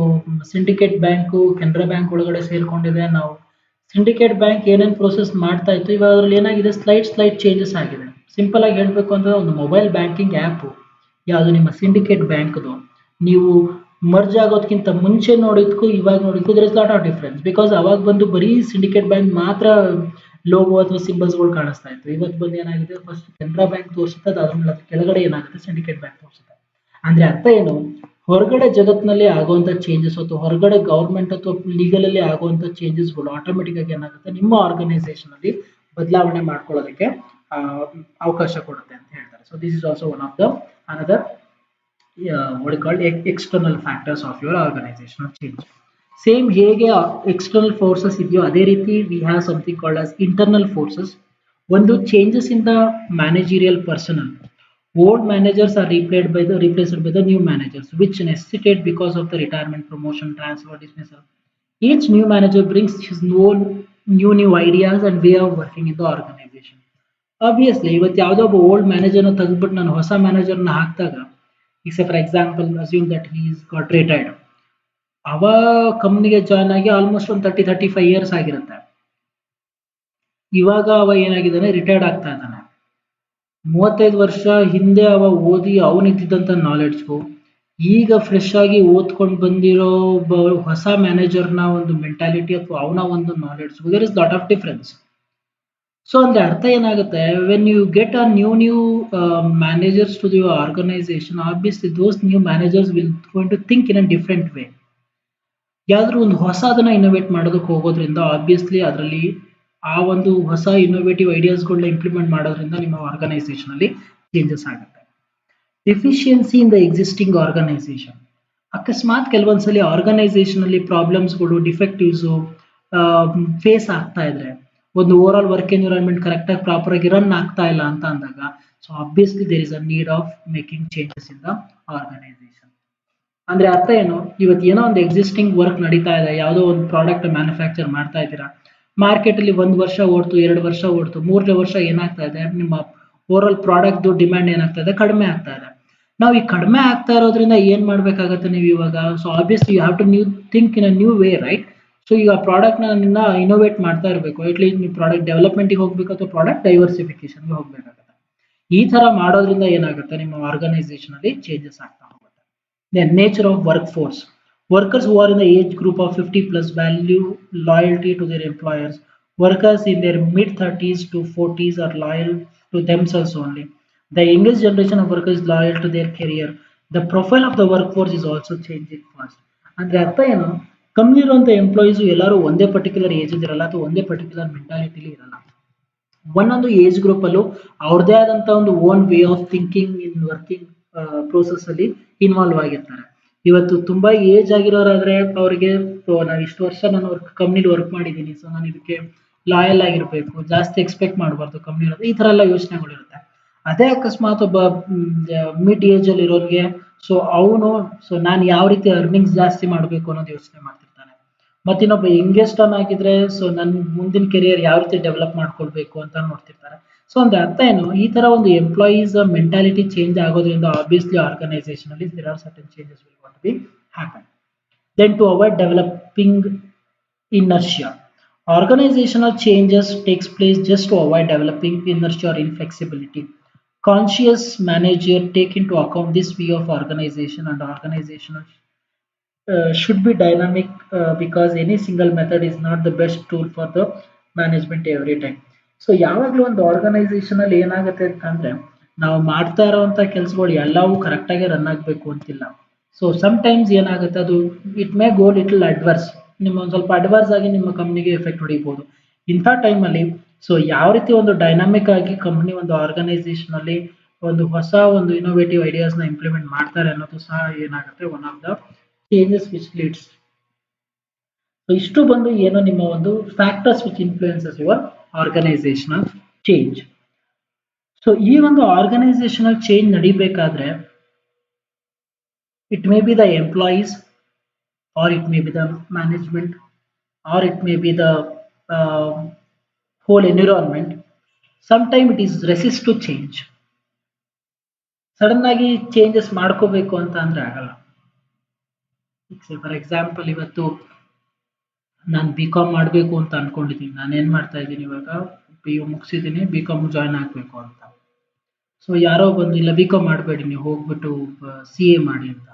ಸಿಂಡಿಕೇಟ್ ಬ್ಯಾಂಕು ಕೆನರಾ ಬ್ಯಾಂಕ್ ಒಳಗಡೆ ಸೇರ್ಕೊಂಡಿದೆ. ನಾವು ಸಿಂಡಿಕೇಟ್ ಬ್ಯಾಂಕ್ ಏನೇನು ಪ್ರೋಸೆಸ್ ಮಾಡ್ತಾ ಇತ್ತು, ಇವಾಗ ಅದ್ರಲ್ಲಿ ಏನಾಗಿದೆ, ಸ್ಲೈಟ್ ಚೇಂಜಸ್ ಆಗಿದೆ. ಸಿಂಪಲ್ ಆಗಿ ಹೇಳ್ಬೇಕು ಅಂದ್ರೆ, ಒಂದು ಮೊಬೈಲ್ ಬ್ಯಾಂಕಿಂಗ್ ಆ್ಯಪ್ ಯಾವುದು ನಿಮ್ಮ ಸಿಂಡಿಕೇಟ್ ಬ್ಯಾಂಕ್ದು, ನೀವು ಮರ್ಜ್ ಆಗೋದಕ್ಕಿಂತ ಮುಂಚೆ ನೋಡಿದ್ಕು ಇವಾಗ ನೋಡಿದ್ಕು there is lot of difference. Because ಅವಾಗ ಬಂದು ಬರೀ ಸಿಂಡಿಕೇಟ್ ಬ್ಯಾಂಕ್ ಮಾತ್ರ ಲೋಗೋ ಅಥವಾ ಸಿಂಬಲ್ಸ್ಗಳು ಕಾಣಿಸ್ತಾ ಇತ್ತು. ಇವತ್ತು ಬಂದು ಏನಾಗಿದೆ, ಫಸ್ಟ್ ಕೆನರಾ ಬ್ಯಾಂಕ್ ತೋರಿಸುತ್ತೆ, ಅದ್ರ ಕೆಳಗಡೆ ಏನಾಗುತ್ತೆ, ಸಿಂಡಿಕೇಟ್ ಬ್ಯಾಂಕ್ ತೋರಿಸುತ್ತೆ. ಅಂದ್ರೆ ಅರ್ಥ ಏನು, ಹೊರಗಡೆ ಜಗತ್ತಿನಲ್ಲಿ ಆಗುವಂತ ಚೇಂಜಸ್ ಅಥವಾ ಹೊರಗಡೆ ಗವರ್ಮೆಂಟ್ ಅಥವಾ ಲೀಗಲ್ ಅಲ್ಲಿ ಆಗುವಂತ ಚೇಂಜಸ್ಗಳು ಆಟೋಮೆಟಿಕ್ ಆಗಿ ಏನಾಗುತ್ತೆ, ನಿಮ್ಮ ಆರ್ಗನೈಸೇಷನ್ ಅಲ್ಲಿ ಬದಲಾವಣೆ ಮಾಡ್ಕೊಳ್ಳೋದಕ್ಕೆ ಅವಕಾಶ ಕೊಡುತ್ತೆ ಅಂತ ಹೇಳ್ತಾರೆ. So this is also one of the another what you call external factors of your organizational change. Same ಹೇಗೆ ಎಕ್ಸ್ಟರ್ನಲ್ ಫೋರ್ಸಸ್ ಇದೆಯೋ ಅದೇ ರೀತಿ we have something called as internal forces. ಒಂದು changes in the managerial personal. Old managers are replaced by the new managers, which necessitate because of the retirement, promotion, transfer, dismissal. Each new manager brings his own new ideas and way of working in the organization. Obviously, ಇವತ್ತು ಯಾವುದೋ ಒಬ್ಬ old ಮ್ಯಾನೇಜರ್ನ ತೆಗೆದ್ಬಿಟ್ಟು ನಾನು ಹೊಸ ಮ್ಯಾನೇಜರ್ನ ಹಾಕಿದಾಗ, ಈಗ for example assume that he is got retired. ಅವ ಕಂಪ್ನಿಗೆ ಜಾಯ್ನ್ ಆಗಿ ಆಲ್ಮೋಸ್ಟ್ ಒಂದು 35 ಇಯರ್ಸ್ ಆಗಿರುತ್ತೆ. ಇವಾಗ ಅವ ಏನಾಗಿದ್ದಾನೆ, ರಿಟೈರ್ಡ್ ಆಗ್ತಾ ಇದ್ದಾನೆ. 35 ವರ್ಷ ಹಿಂದೆ ಅವ ಓದಿ ಅವನಿದ್ದಂಥ ನಾಲೆಡ್ಜ್ಗೂ ಈಗ ಫ್ರೆಶ್ ಆಗಿ ಓದ್ಕೊಂಡು ಬಂದಿರೋ ಒಬ್ಬ ಹೊಸ ಮ್ಯಾನೇಜರ್ನ ಒಂದು ಮೆಂಟಾಲಿಟಿ ಅಥವಾ ಅವನ ಒಂದು ನಾಲೆಡ್ಜ್ಗೂ there is lot of difference. So ಅಂದ್ರೆ ಅರ್ಥ ಏನಾಗುತ್ತೆ, when you get a new managers to your organization, obviously those new managers will going to think in a different way. ಯಾವ್ದಾದ್ರು ಒಂದು ಹೊಸದನ್ನ ಇನೋವೇಟ್ ಮಾಡೋದಕ್ಕೆ ಹೋಗೋದ್ರಿಂದ ಆಬ್ವಿಯಸ್ಲಿ ಅದರಲ್ಲಿ ಆ ಒಂದು ಹೊಸ ಇನೋವೇಟಿವ್ ಐಡಿಯಾಸ್ಗಳನ್ನ ಇಂಪ್ಲಿಮೆಂಟ್ ಮಾಡೋದ್ರಿಂದ ನಿಮ್ಮ ಆರ್ಗನೈಸೇಷನ್ ಅಲ್ಲಿ ಚೇಂಜಸ್ ಆಗುತ್ತೆ. Efficiency in the existing organisation. ಅಕಸ್ಮಾತ್ ಕೆಲವೊಂದ್ಸಲಿ ಆರ್ಗನೈಸೇಷನ್ ಅಲ್ಲಿ ಪ್ರಾಬ್ಲಮ್ಸ್ಗಳು, ಡಿಫೆಕ್ಟಿವ್ಸು ಫೇಸ್ ಆಗ್ತಾ ಇದ್ರೆ, ಒಂದು over all work environment correct ಆಗಿ ಪ್ರಾಪರ್ ಆಗಿ ರನ್ ಆಗ್ತಾ ಇಲ್ಲ ಅಂತ ಅಂದಾಗ, so obviously there is a need of making changes in the organisation. ಅಂದ್ರೆ ಅರ್ಥ ಏನು, ಇವತ್ತು ಏನೋ ಒಂದು ಎಕ್ಸಿಸ್ಟಿಂಗ್ ವರ್ಕ್ ನಡೀತಾ ಇದೆ, ಯಾವುದೋ ಒಂದು ಪ್ರಾಡಕ್ಟ್ ಮ್ಯಾನುಫ್ಯಾಕ್ಚರ್ ಮಾಡ್ತಾ ಇದ್ದೀರಾ, ಮಾರ್ಕೆಟ್ ಅಲ್ಲಿ 1 ವರ್ಷ ಓಡ್ತು, 2 ವರ್ಷ ಓಡ್ತು, 3ನೇ ವರ್ಷ ಏನಾಗ್ತಾ ಇದೆ, ನಿಮ್ಮ ಓವರ್ ಆಲ್ ಪ್ರಾಡಕ್ಟ್ ಡಿಮ್ಯಾಂಡ್ ಏನಾಗ್ತಾ ಇದೆ, ಕಡಿಮೆ ಆಗ್ತಾ ಇದೆ. ನಾವು ಈ ಕಡಿಮೆ ಆಗ್ತಾ ಇರೋದ್ರಿಂದ ಏನ್ ಮಾಡ್ಬೇಕಾಗತ್ತೆ ನೀವು ಇವಾಗ, so obviously you have to new think in a new way, right. So ಈಗ ಪ್ರಾಡಕ್ಟ್ ನ ಇನೋವೇಟ್ ಮಾಡ್ತಾ ಇರಬೇಕು. ಅಟ್ಲೀಸ್ಟ್ ನೀವು ಪ್ರಾಡಕ್ಟ್ ಡೆವಲಪ್ಮೆಂಟ್ಗೆ ಹೋಗ್ಬೇಕು ಅಥವಾ ಪ್ರಾಡಕ್ಟ್ ಡೈವರ್ಸಿಫಿಕೇಶನ್ಗೆ ಹೋಗ್ಬೇಕಾಗುತ್ತೆ. ಈ ತರ ಮಾಡೋದ್ರಿಂದ ಏನಾಗುತ್ತೆ, ನಿಮ್ಮ ಆರ್ಗನೈಸೇಷನ್ ಅಲ್ಲಿ ಚೇಂಜಸ್ ಆಗ್ತಾ ಹೋಗುತ್ತೆ. The nature of workforce. Workers who are in the age group of 50 plus value loyalty to their employers. Workers in their mid 30s to 40s are loyal to themselves only. The youngest generation of workers is loyal to their career. The profile of the workforce is also changing fast. ಅಂದ್ರೆ ಅರ್ಥ ಏನು, company ಇರುವಂತ employees ಎಲ್ಲರೂ ಒಂದೇ particular age ಇರಲ್ಲ ಅಥವಾ ಒಂದೇ particular ಮೆಂಟಾಲಿಟಿಲಿ ಇರಲ್ಲ. ಒಂದೊಂದು ಏಜ್ ಗ್ರೂಪ್ ಅಲ್ಲೂ ಅವ್ರದೇ ಆದಂತ ಒಂದು own way of thinking in working process ಅಲ್ಲಿ ಇನ್ವಾಲ್ವ್ ಆಗಿರ್ತಾರೆ. ಇವತ್ತು ತುಂಬಾ ಏಜ್ ಆಗಿರೋರಾದ್ರೆ ಅವ್ರಿಗೆ ನಾನು ಇಷ್ಟು ವರ್ಷ ನಾನು ಕಂಪ್ನಿಲಿ ವರ್ಕ್ ಮಾಡಿದ್ದೀನಿ, ಸೊ ನಾನು ಇದಕ್ಕೆ ಲಾಯಲ್ ಆಗಿರ್ಬೇಕು, ಜಾಸ್ತಿ ಎಕ್ಸ್ಪೆಕ್ಟ್ ಮಾಡಬಾರ್ದು ಕಂಪ್ನಿ, ಈ ತರ ಎಲ್ಲ ಯೋಚನೆಗಳಿರುತ್ತೆ. ಅದೇ ಅಕಸ್ಮಾತ್ ಒಬ್ಬ ಮಿಡ್ ಏಜ್ ಅಲ್ಲಿ ಇರೋರಿಗೆ, ಸೊ ನಾನು ಯಾವ ರೀತಿ ಅರ್ನಿಂಗ್ಸ್ ಜಾಸ್ತಿ ಮಾಡಬೇಕು ಅನ್ನೋದು ಯೋಚನೆ ಮಾಡ್ತಿರ್ತಾನೆ. ಮತ್ತಿನ್ನೊಬ್ಬ ಯಂಗೆಸ್ಟ್ ಆಗಿದ್ರೆ, ಸೊ ನನ್ನ ಮುಂದಿನ ಕೆರಿಯರ್ ಯಾವ ರೀತಿ ಡೆವಲಪ್ ಮಾಡ್ಕೊಳ್ಬೇಕು ಅಂತ ನೋಡ್ತಿರ್ತಾರೆ. ಸೊ ಅಂದ್ರೆ ಅರ್ಥ ಏನು, ಈ ತರ ಒಂದು ಎಂಪ್ಲಾಯೀಸ್ ಮೆಂಟಾಲಿಟಿ ಚೇಂಜ್ ಆಗೋದ್ರಿಂದ ಆಬ್ವಿಯಸ್ಲಿ ಆರ್ಗನೈಸೇಷನ್ ಅಲ್ಲಿ there are certain changes will got to be happen. Then to avoid developing inertia. Organizational changes takes place just to avoid developing inertia or inflexibility. Conscious manager take into account this view of organization, and organizational should be dynamic because any single method is not the best tool for the management every time. So ಯಾವಾಗಲೂ ಒಂದು organisation ಅಲ್ಲಿ ಏನಾಗುತ್ತೆ ಅಂತಂದ್ರೆ, ನಾವು ಮಾಡ್ತಾ ಇರೋವಂಥ ಕೆಲಸಗಳು ಎಲ್ಲವೂ ಕರೆಕ್ಟಾಗಿ ರನ್ ಆಗಬೇಕು ಅಂತಿಲ್ಲ. ಸೊ ಸಮ್ ಟೈಮ್ಸ್ ಏನಾಗುತ್ತೆ, ಅದು it may go little adverse, ನಿಮ್ಮ ಒಂದು ಸ್ವಲ್ಪ ಅಡ್ವರ್ಸ್ ಆಗಿ ನಿಮ್ಮ ಕಂಪ್ನಿಗೆ ಎಫೆಕ್ಟ್ ಹೊಡಿಬೋದು. ಇಂಥ ಟೈಮಲ್ಲಿ ಸೊ ಯಾವ ರೀತಿ ಒಂದು ಡೈನಾಮಿಕ್ ಆಗಿ ಕಂಪ್ನಿ ಒಂದು ಆರ್ಗನೈಸೇಷನ್ ಅಲ್ಲಿ ಒಂದು ಹೊಸ ಒಂದು ಇನೋವೇಟಿವ್ ಐಡಿಯಾಸ್ನ ಇಂಪ್ಲಿಮೆಂಟ್ ಮಾಡ್ತಾರೆ ಅನ್ನೋದು ಸಹ ಏನಾಗುತ್ತೆ, one of the changes which leads. ಇಷ್ಟು ಬಂದು ಏನು ನಿಮ್ಮ ಒಂದು factors which influences your organizational change. So ಈ ಒಂದು ಆರ್ಗನೈಸೇಷನಲ್ ಚೇಂಜ್ ನಡಿಬೇಕಾದ್ರೆ it may be the employees, or it may be the management, or it may be the whole environment. Sometimes it is resist to change. Sudden ಆಗಿ changes ಮಾಡ್ಕೋಬೇಕು ಅಂತ ಅಂದ್ರೆ ಆಗಲ್ಲ. For example ಇವತ್ತು ನಾನು ಬಿ.ಕಾಮ್ ಮಾಡಬೇಕು ಅಂತ ಅನ್ಕೊಂಡಿದ್ದೀನಿ. ನಾನು ಏನ್ ಮಾಡ್ತಾ ಇದ್ದೀನಿ ಇವಾಗ, PU ಮುಗಿಸಿದ್ದೀನಿ, ಬಿ.ಕಾಮ್ ಜಾಯ್ನ್ ಆಗಬೇಕು ಅಂತ. ಸೊ ಯಾರೋ ಬಂದು ಇಲ್ಲ ಬಿ.ಕಾಮ್ ಮಾಡಬೇಡಿ, ನೀವು ಹೋಗ್ಬಿಟ್ಟು CA ಮಾಡಿ ಅಂತ.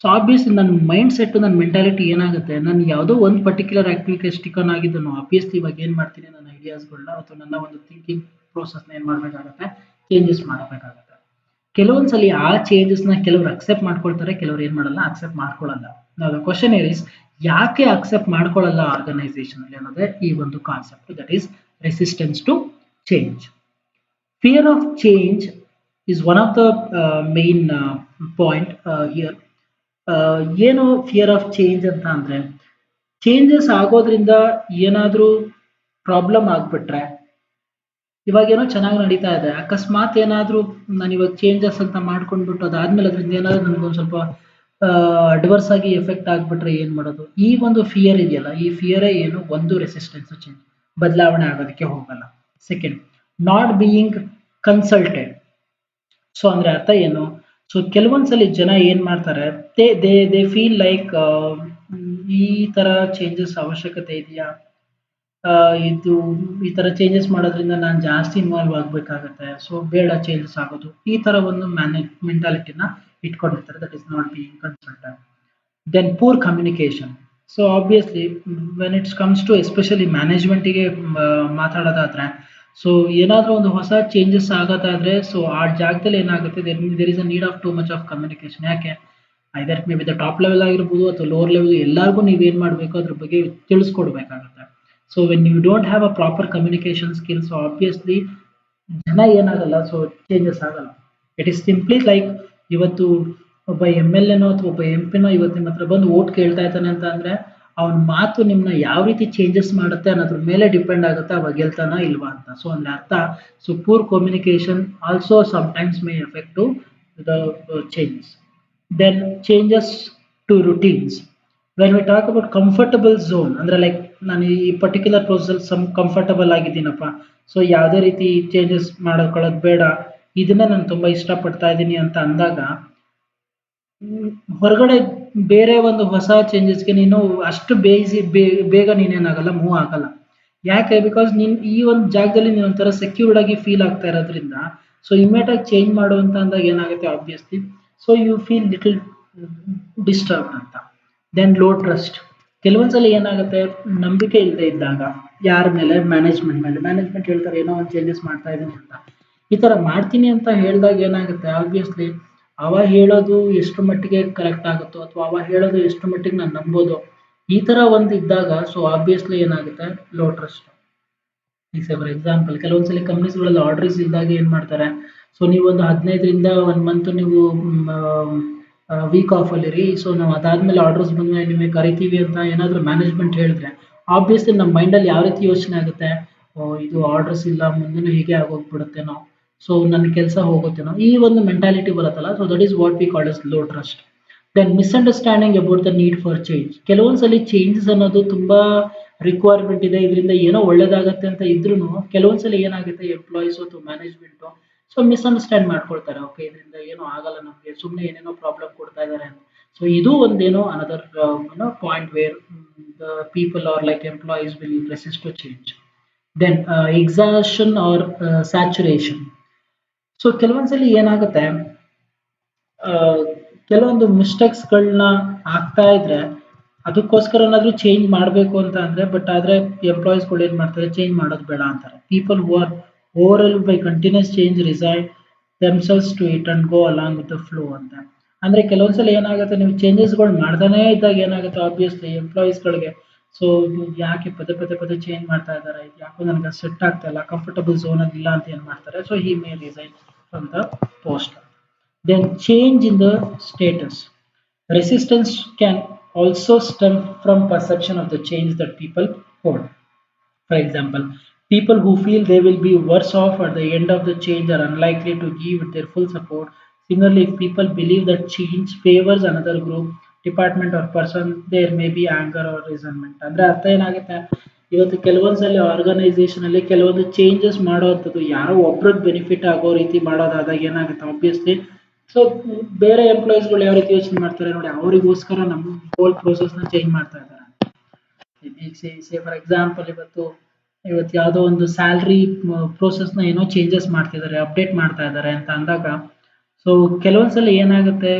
ಸೊ ಆಬ್ವಿಯಸ್ಲಿ ನನ್ನ ಮೈಂಡ್ ಸೆಟ್, ನನ್ನ ಮೆಂಟಾಲಿಟಿ ಏನಾಗುತ್ತೆ, ನಾನು ಯಾವುದೋ ಒಂದು ಪರ್ಟಿಕ್ಯುಲರ್ ಆಕ್ಟಿವಿಟಿ ಸ್ಟಿಕನ್ ಆಗಿದ್ದನು ಆಬ್ವಿಯಸ್ಲಿ ಇವಾಗ ಏನು ಮಾಡ್ತೀನಿ, ನನ್ನ ಐಡಿಯಾಸ್ಗಳನ್ನ ಅಥವಾ ನನ್ನ ಒಂದು ಥಿಂಕಿಂಗ್ ಪ್ರೋಸೆಸ್ನ ಏನು ಮಾಡಬೇಕಾಗುತ್ತೆ, ಚೇಂಜಸ್ ಮಾಡಬೇಕಾಗುತ್ತೆ. ಕೆಲವೊಂದ್ಸಲಿ ಆ ಚೇಂಜಸ್ನ ಕೆಲವರು ಅಕ್ಸೆಪ್ಟ್ ಮಾಡ್ಕೊಳ್ತಾರೆ, ಕೆಲವರು ಏನು ಮಾಡಲ್ಲ, ಅಕ್ಸೆಪ್ಟ್ ಮಾಡ್ಕೊಳ್ಳಲ್ಲ. ನಾವು ದ ಕ್ವಶನ್ ಇಸ್ ಯಾಕೆ ಅಕ್ಸೆಪ್ಟ್ ಮಾಡ್ಕೊಳ್ಳಲ್ಲ ಆರ್ಗನೈಸೇಷನ್ ಅಲ್ಲಿ ಅನ್ನೋದೇ ಈ ಒಂದು concept, that is resistance to change. Fear of change is one of the main point here. ಏನು ಫಿಯರ್ ಆಫ್ ಚೇಂಜ್ ಅಂತ ಅಂದ್ರೆ, ಚೇಂಜಸ್ ಆಗೋದ್ರಿಂದ ಏನಾದ್ರೂ ಪ್ರಾಬ್ಲಮ್ ಆಗ್ಬಿಟ್ರೆ, ಇವಾಗ ಏನೋ ಚೆನ್ನಾಗಿ ನಡೀತಾ ಇದೆ, ಅಕಸ್ಮಾತ್ ಏನಾದ್ರೂ ನಾನು ಇವಾಗ ಚೇಂಜಸ್ ಅಂತ ಮಾಡ್ಕೊಂಡ್ಬಿಟ್ಟು ಅದಾದ್ಮೇಲೆ ಅದರಿಂದ ಏನಾದ್ರು ನನಗೊಂದು ಸ್ವಲ್ಪ ಅಡ್ವರ್ಸ್ ಆಗಿ ಎಫೆಕ್ಟ್ ಆಗ್ಬಿಟ್ರೆ ಏನ್ ಮಾಡೋದು, ಈ ಒಂದು ಫಿಯರ್ ಇದೆಯಲ್ಲ, ಈ ಫಿಯರೇ ಏನು ಒಂದು ರೆಸಿಸ್ಟೆನ್ಸ್ ಚೇಂಜ್, ಬದಲಾವಣೆ ಆಗೋದಕ್ಕೆ ಹೋಗಲ್ಲ. Second, not being consulted. So ಅಂದ್ರೆ ಅರ್ಥ ಏನು, ಸೊ ಕೆಲವೊಂದ್ಸಲಿ ಜನ ಏನ್ ಮಾಡ್ತಾರೆ, ದೇ ಫೀಲ್ ಲೈಕ್ ಈ ತರ ಚೇಂಜಸ್ ಅವಶ್ಯಕತೆ ಇದೆಯಾ, ಇದು ಈ ತರ ಚೇಂಜಸ್ ಮಾಡೋದ್ರಿಂದ ನಾನು ಜಾಸ್ತಿ ಇನ್ವಾಲ್ವ್ ಆಗ್ಬೇಕಾಗತ್ತೆ, ಸೊ ಬೇಡ ಚೇಂಜಸ್ ಆಗೋದು, ಈ ತರ ಒಂದು ಮೆಂಟಾಲಿಟಿನ ಇಟ್ಕೊಂಡಿರ್ತಾರೆ. That is not being consulted. Then poor communication. So obviously when it's comes to especially ಮ್ಯಾನೇಜ್ಮೆಂಟಿಗೆ ಮಾತಾಡೋದಾದ್ರೆ, ಸೊ ಏನಾದ್ರೂ ಒಂದು ಹೊಸ ಚೇಂಜಸ್ ಆಗೋದಾದ್ರೆ, ಸೊ ಆ ಜಾಗದಲ್ಲಿ ಏನಾಗುತ್ತೆ, there is a need of too much of communication. ಯಾಕೆ, either may be the top level ಆಗಿರ್ಬೋದು ಅಥವಾ ಲೋವರ್ ಲೆವೆಲ್, ಎಲ್ಲರಿಗೂ ನೀವೇನ್ ಮಾಡಬೇಕು ಅದ್ರ ಬಗ್ಗೆ ತಿಳಿಸ್ಕೊಡ್ಬೇಕಾಗುತ್ತೆ. So when you don't have a proper communication skills, obviously ಜನ ಏನಾಗಲ್ಲ, ಸೊ ಚೇಂಜಸ್ ಆಗಲ್ಲ. ಇಟ್ ಈಸ್ ಸಿಂಪ್ಲಿ ಲೈಕ್, ಇವತ್ತು ಒಬ್ಬ MLA ಅಥವಾ ಒಬ್ಬ MP ಇವತ್ತು ನಿಮ್ಮ ಹತ್ರ ಬಂದು ಓಟ್ ಕೇಳ್ತಾ ಇದ್ದಾನೆ ಅಂತ ಅಂದ್ರೆ, ಅವನ ಮಾತು ನಿಮ್ನ ಯಾವ ರೀತಿ ಚೇಂಜಸ್ ಮಾಡುತ್ತೆ ಅನ್ನೋದ್ರ ಮೇಲೆ ಡಿಪೆಂಡ್ ಆಗುತ್ತೆ ಅವಾಗ ಗೆಲ್ತಾನ ಇಲ್ವಾ ಅಂತ. ಸೊ ಅಂದ್ರೆ ಅರ್ಥ, so poor communication also sometimes may effect to the changes. Then changes to routines. When we talk about comfortable zone, ಅಂದ್ರೆ ಲೈಕ್ ನಾನು ಈ ಪರ್ಟಿಕ್ಯುಲರ್ ಪ್ರೋಸೆಸ್ ಕಂಫರ್ಟಬಲ್ ಆಗಿದ್ದೀನಪ್ಪ, ಸೊ ಯಾವುದೇ ರೀತಿ ಚೇಂಜಸ್ ಮಾಡ್ಕೊಳ್ಳೋದು ಬೇಡ, ಇದನ್ನೇ ನಾನು ತುಂಬಾ ಇಷ್ಟಪಡ್ತಾ ಇದ್ದೀನಿ ಅಂತ ಅಂದಾಗ, ಹೊರಗಡೆ ಬೇರೆ ಒಂದು ಹೊಸ ಚೇಂಜಸ್ಗೆ ನೀನು ಅಷ್ಟು ಬೇಗ ನೀನೇನಾಗಲ್ಲ, ಮೂವ್ ಆಗಲ್ಲ. ಯಾಕೆ, ಬಿಕಾಸ್ ನೀನ್ ಈ ಒಂದು ಜಾಗದಲ್ಲಿ ನೀನು ಒಂಥರ ಸೆಕ್ಯೂರ್ಡ್ ಆಗಿ ಫೀಲ್ ಆಗ್ತಾ ಇರೋದ್ರಿಂದ, ಸೊ ಇಮಿಡಿಯೇಟ್ ಆಗಿ ಚೇಂಜ್ ಮಾಡುವಂತ ಅಂದಾಗ ಏನಾಗುತ್ತೆ obviously, so you feel little disturb ಅಂತ. Then low trust. ಕೆಲವೊಂದ್ಸಲ ಏನಾಗುತ್ತೆ, ನಂಬಿಕೆ ಇಲ್ಲದೆ ಇದ್ದಾಗ ಯಾರ ಮೇಲೆ, ಮ್ಯಾನೇಜ್ಮೆಂಟ್ ಹೇಳ್ತಾರೆ ಏನೋ ಒಂದು ಚೇಂಜಸ್ ಮಾಡ್ತಾ ಇದ್ದೀನಿ ಅಂತ, ಈ ತರ ಮಾಡ್ತೀನಿ ಅಂತ ಹೇಳಿದಾಗ ಏನಾಗುತ್ತೆ, ಆಬ್ವಿಯಸ್ಲಿ ಅವ ಹೇಳೋದು ಎಷ್ಟು ಮಟ್ಟಿಗೆ ಕರೆಕ್ಟ್ ಆಗುತ್ತೋ ಅಥವಾ ಅವ ಹೇಳೋದು ಎಷ್ಟು ಮಟ್ಟಿಗೆ ನಾನು ನಂಬೋದು, ಈ ತರ ಒಂದು ಇದ್ದಾಗ, ಸೊ ಆಬ್ವಿಯಸ್ಲಿ ಏನಾಗುತ್ತೆ, ಲೋ ಟ್ರಸ್ಟ್. ಈಗ ಫಾರ್ ಎಕ್ಸಾಂಪಲ್ ಕೆಲವೊಂದ್ಸಲಿ ಕಂಪ್ನೀಸ್ಗಳಲ್ಲಿ ಆರ್ಡರ್ಸ್ ಇದ್ದಾಗ ಏನ್ ಮಾಡ್ತಾರೆ, ಸೊ ನೀವು ಒಂದು 15ರಿಂದ 1 ಮಂತ್ ನೀವು ವೀಕ್ ಆಫ್ ಅಲ್ಲಿ ಇರಿ, ಸೊ ನಾವು ಅದಾದ್ಮೇಲೆ ಆರ್ಡರ್ಸ್ ಬಂದ್ಮೇಲೆ ನಿಮಗೆ ಕರಿತೀವಿ ಅಂತ ಏನಾದ್ರು ಮ್ಯಾನೇಜ್ಮೆಂಟ್ ಹೇಳಿದ್ರೆ, ಆಬ್ವಿಯಸ್ಲಿ ನಮ್ಮ ಮೈಂಡಲ್ಲಿ ಯಾವ ರೀತಿ ಯೋಚನೆ ಆಗುತ್ತೆ, ಇದು ಆರ್ಡರ್ಸ್ ಇಲ್ಲ, ಮುಂದೆನೂ ಹೀಗೆ ಆಗೋಗ್ಬಿಡುತ್ತೇನೋ, ಸೊ ನನ್ನ ಕೆಲಸ ಹೋಗುತ್ತೇನೋ, ಈ ಒಂದು ಮೆಂಟಾಲಿಟಿ ಬರುತ್ತಲ್ಲ, so that is what we call as low trust. Then misunderstanding about the need for change. ಕೆಲವೊಂದ್ಸಲಿ ಚೇಂಜಸ್ ಅನ್ನೋದು ತುಂಬಾ ರಿಕ್ವೈರ್ಮೆಂಟ್ ಇದೆ, ಇದರಿಂದ ಏನೋ ಒಳ್ಳೇದಾಗತ್ತೆ ಅಂತ ಇದ್ರೂ ಕೆಲವೊಂದ್ಸಲಿ ಏನಾಗುತ್ತೆ, ಎಂಪ್ಲಾಯೀಸ್ ಅಥವಾ ಮ್ಯಾನೇಜ್ಮೆಂಟ್ ಸೊ ಮಿಸ್ಅಂಡರ್ಸ್ಟ್ಯಾಂಡ್ ಮಾಡ್ಕೊಳ್ತಾರೆ, ಓಕೆ ಇದರಿಂದ ಏನೋ ಆಗಲ್ಲ ನಮಗೆ, ಸುಮ್ಮನೆ ಏನೇನೋ ಪ್ರಾಬ್ಲಮ್ ಕೊಡ್ತಾ ಇದ್ದಾರೆ ಅಂತ. ಸೊ ಇದು ಒಂದೇನೋ another point where the people are like employees will resist to change. Then exhaustion or saturation. So ಕೆಲವೊಂದ್ಸಲಿ ಏನಾಗುತ್ತೆ, ಆ, ಕೆಲವೊಂದು ಮಿಸ್ಟೇಕ್ಸ್ಗಳನ್ನ ಆಗ್ತಾ ಇದ್ರೆ ಅದಕ್ಕೋಸ್ಕರ ಏನಾದ್ರೂ ಚೇಂಜ್ ಮಾಡಬೇಕು ಅಂತ ಅಂದ್ರೆ, ಬಟ್ ಆದ್ರೆ ಎಂಪ್ಲಾಯೀಸ್ಗಳು ಏನ್ ಮಾಡ್ತಾರೆ, ಚೇಂಜ್ ಮಾಡೋದು ಬೇಡ ಅಂತಾರೆ. People who are over by continuous change resign themselves to it and go along with the flow ಅಂತ. ಅಂದ್ರೆ ಕೆಲವೊಂದ್ಸಲ ಏನಾಗುತ್ತೆ, ನೀವು ಚೇಂಜಸ್ಗಳು ಮಾಡ್ತಾನೆ ಇದ್ದಾಗ ಏನಾಗುತ್ತೆ, ಆಬ್ವಿಯಸ್ಲಿ ಎಂಪ್ಲಾಯೀಸ್ಗಳಿಗೆ ಸೊ ಯಾಕೆ ಪದೇ ಚೇಂಜ್ ಮಾಡ್ತಾ ಇದ್ದಾರೆ, ಇದು ಯಾಕೋ ನನಗೆ ಸೆಟ್ ಆಗ್ತಾ ಇಲ್ಲ, ಕಂಫರ್ಟಬಲ್ ಝೋನ್ ಅಲ್ಲಿ ಇಲ್ಲ ಅಂತ ಏನ್ ಮಾಡ್ತಾರೆ, so he May resign from the post. Then change in the status. Resistance can also stem from perception of the change that people hold. For example, people who feel they will be worse off at the end of the change are unlikely to give it their full support. Similarly, if people believe that change favors another group, department or person, there may be anger or resentment. ಅಂದ್ರೆ ಅರ್ಥ ಏನಾಗುತ್ತೆ, ಇವತ್ತು ಕೆಲವೊಂದ್ಸಲಿ organisation ಅಲ್ಲಿ ಕೆಲವೊಂದು changes ಮಾಡೋವಂಥದ್ದು ಯಾರೋ ಒಬ್ರಿಗೆ benefit ಆಗೋ ರೀತಿ ಮಾಡೋದಾದಾಗ ಏನಾಗುತ್ತೆ ಆಬ್ವಿಯಸ್ಲಿ. ಸೊ ಬೇರೆ ಎಂಪ್ಲಾಯೀಸ್ಗಳು ಯಾವ ರೀತಿ ಯೋಚನೆ ಮಾಡ್ತಾರೆ ನೋಡಿ, ಅವರಿಗೋಸ್ಕರ ನಮ್ಮ ಹೋಲ್ ಪ್ರೋಸೆಸ್ನ ಚೇಂಜ್ ಮಾಡ್ತಾ ಇದ್ದಾರೆ. ಈಗ ಫಾರ್ ಎಕ್ಸಾಂಪಲ್ ಇವತ್ತು ಯಾವುದೋ ಒಂದು ಸ್ಯಾಲ್ರಿ ಪ್ರೋಸೆಸ್ನ ಏನೋ ಚೇಂಜಸ್ ಮಾಡ್ತಿದ್ದಾರೆ, ಅಪ್ಡೇಟ್ ಮಾಡ್ತಾ ಇದ್ದಾರೆ ಅಂತ ಅಂದಾಗ, ಸೊ ಕೆಲವೊಂದ್ಸಲ ಏನಾಗುತ್ತೆ,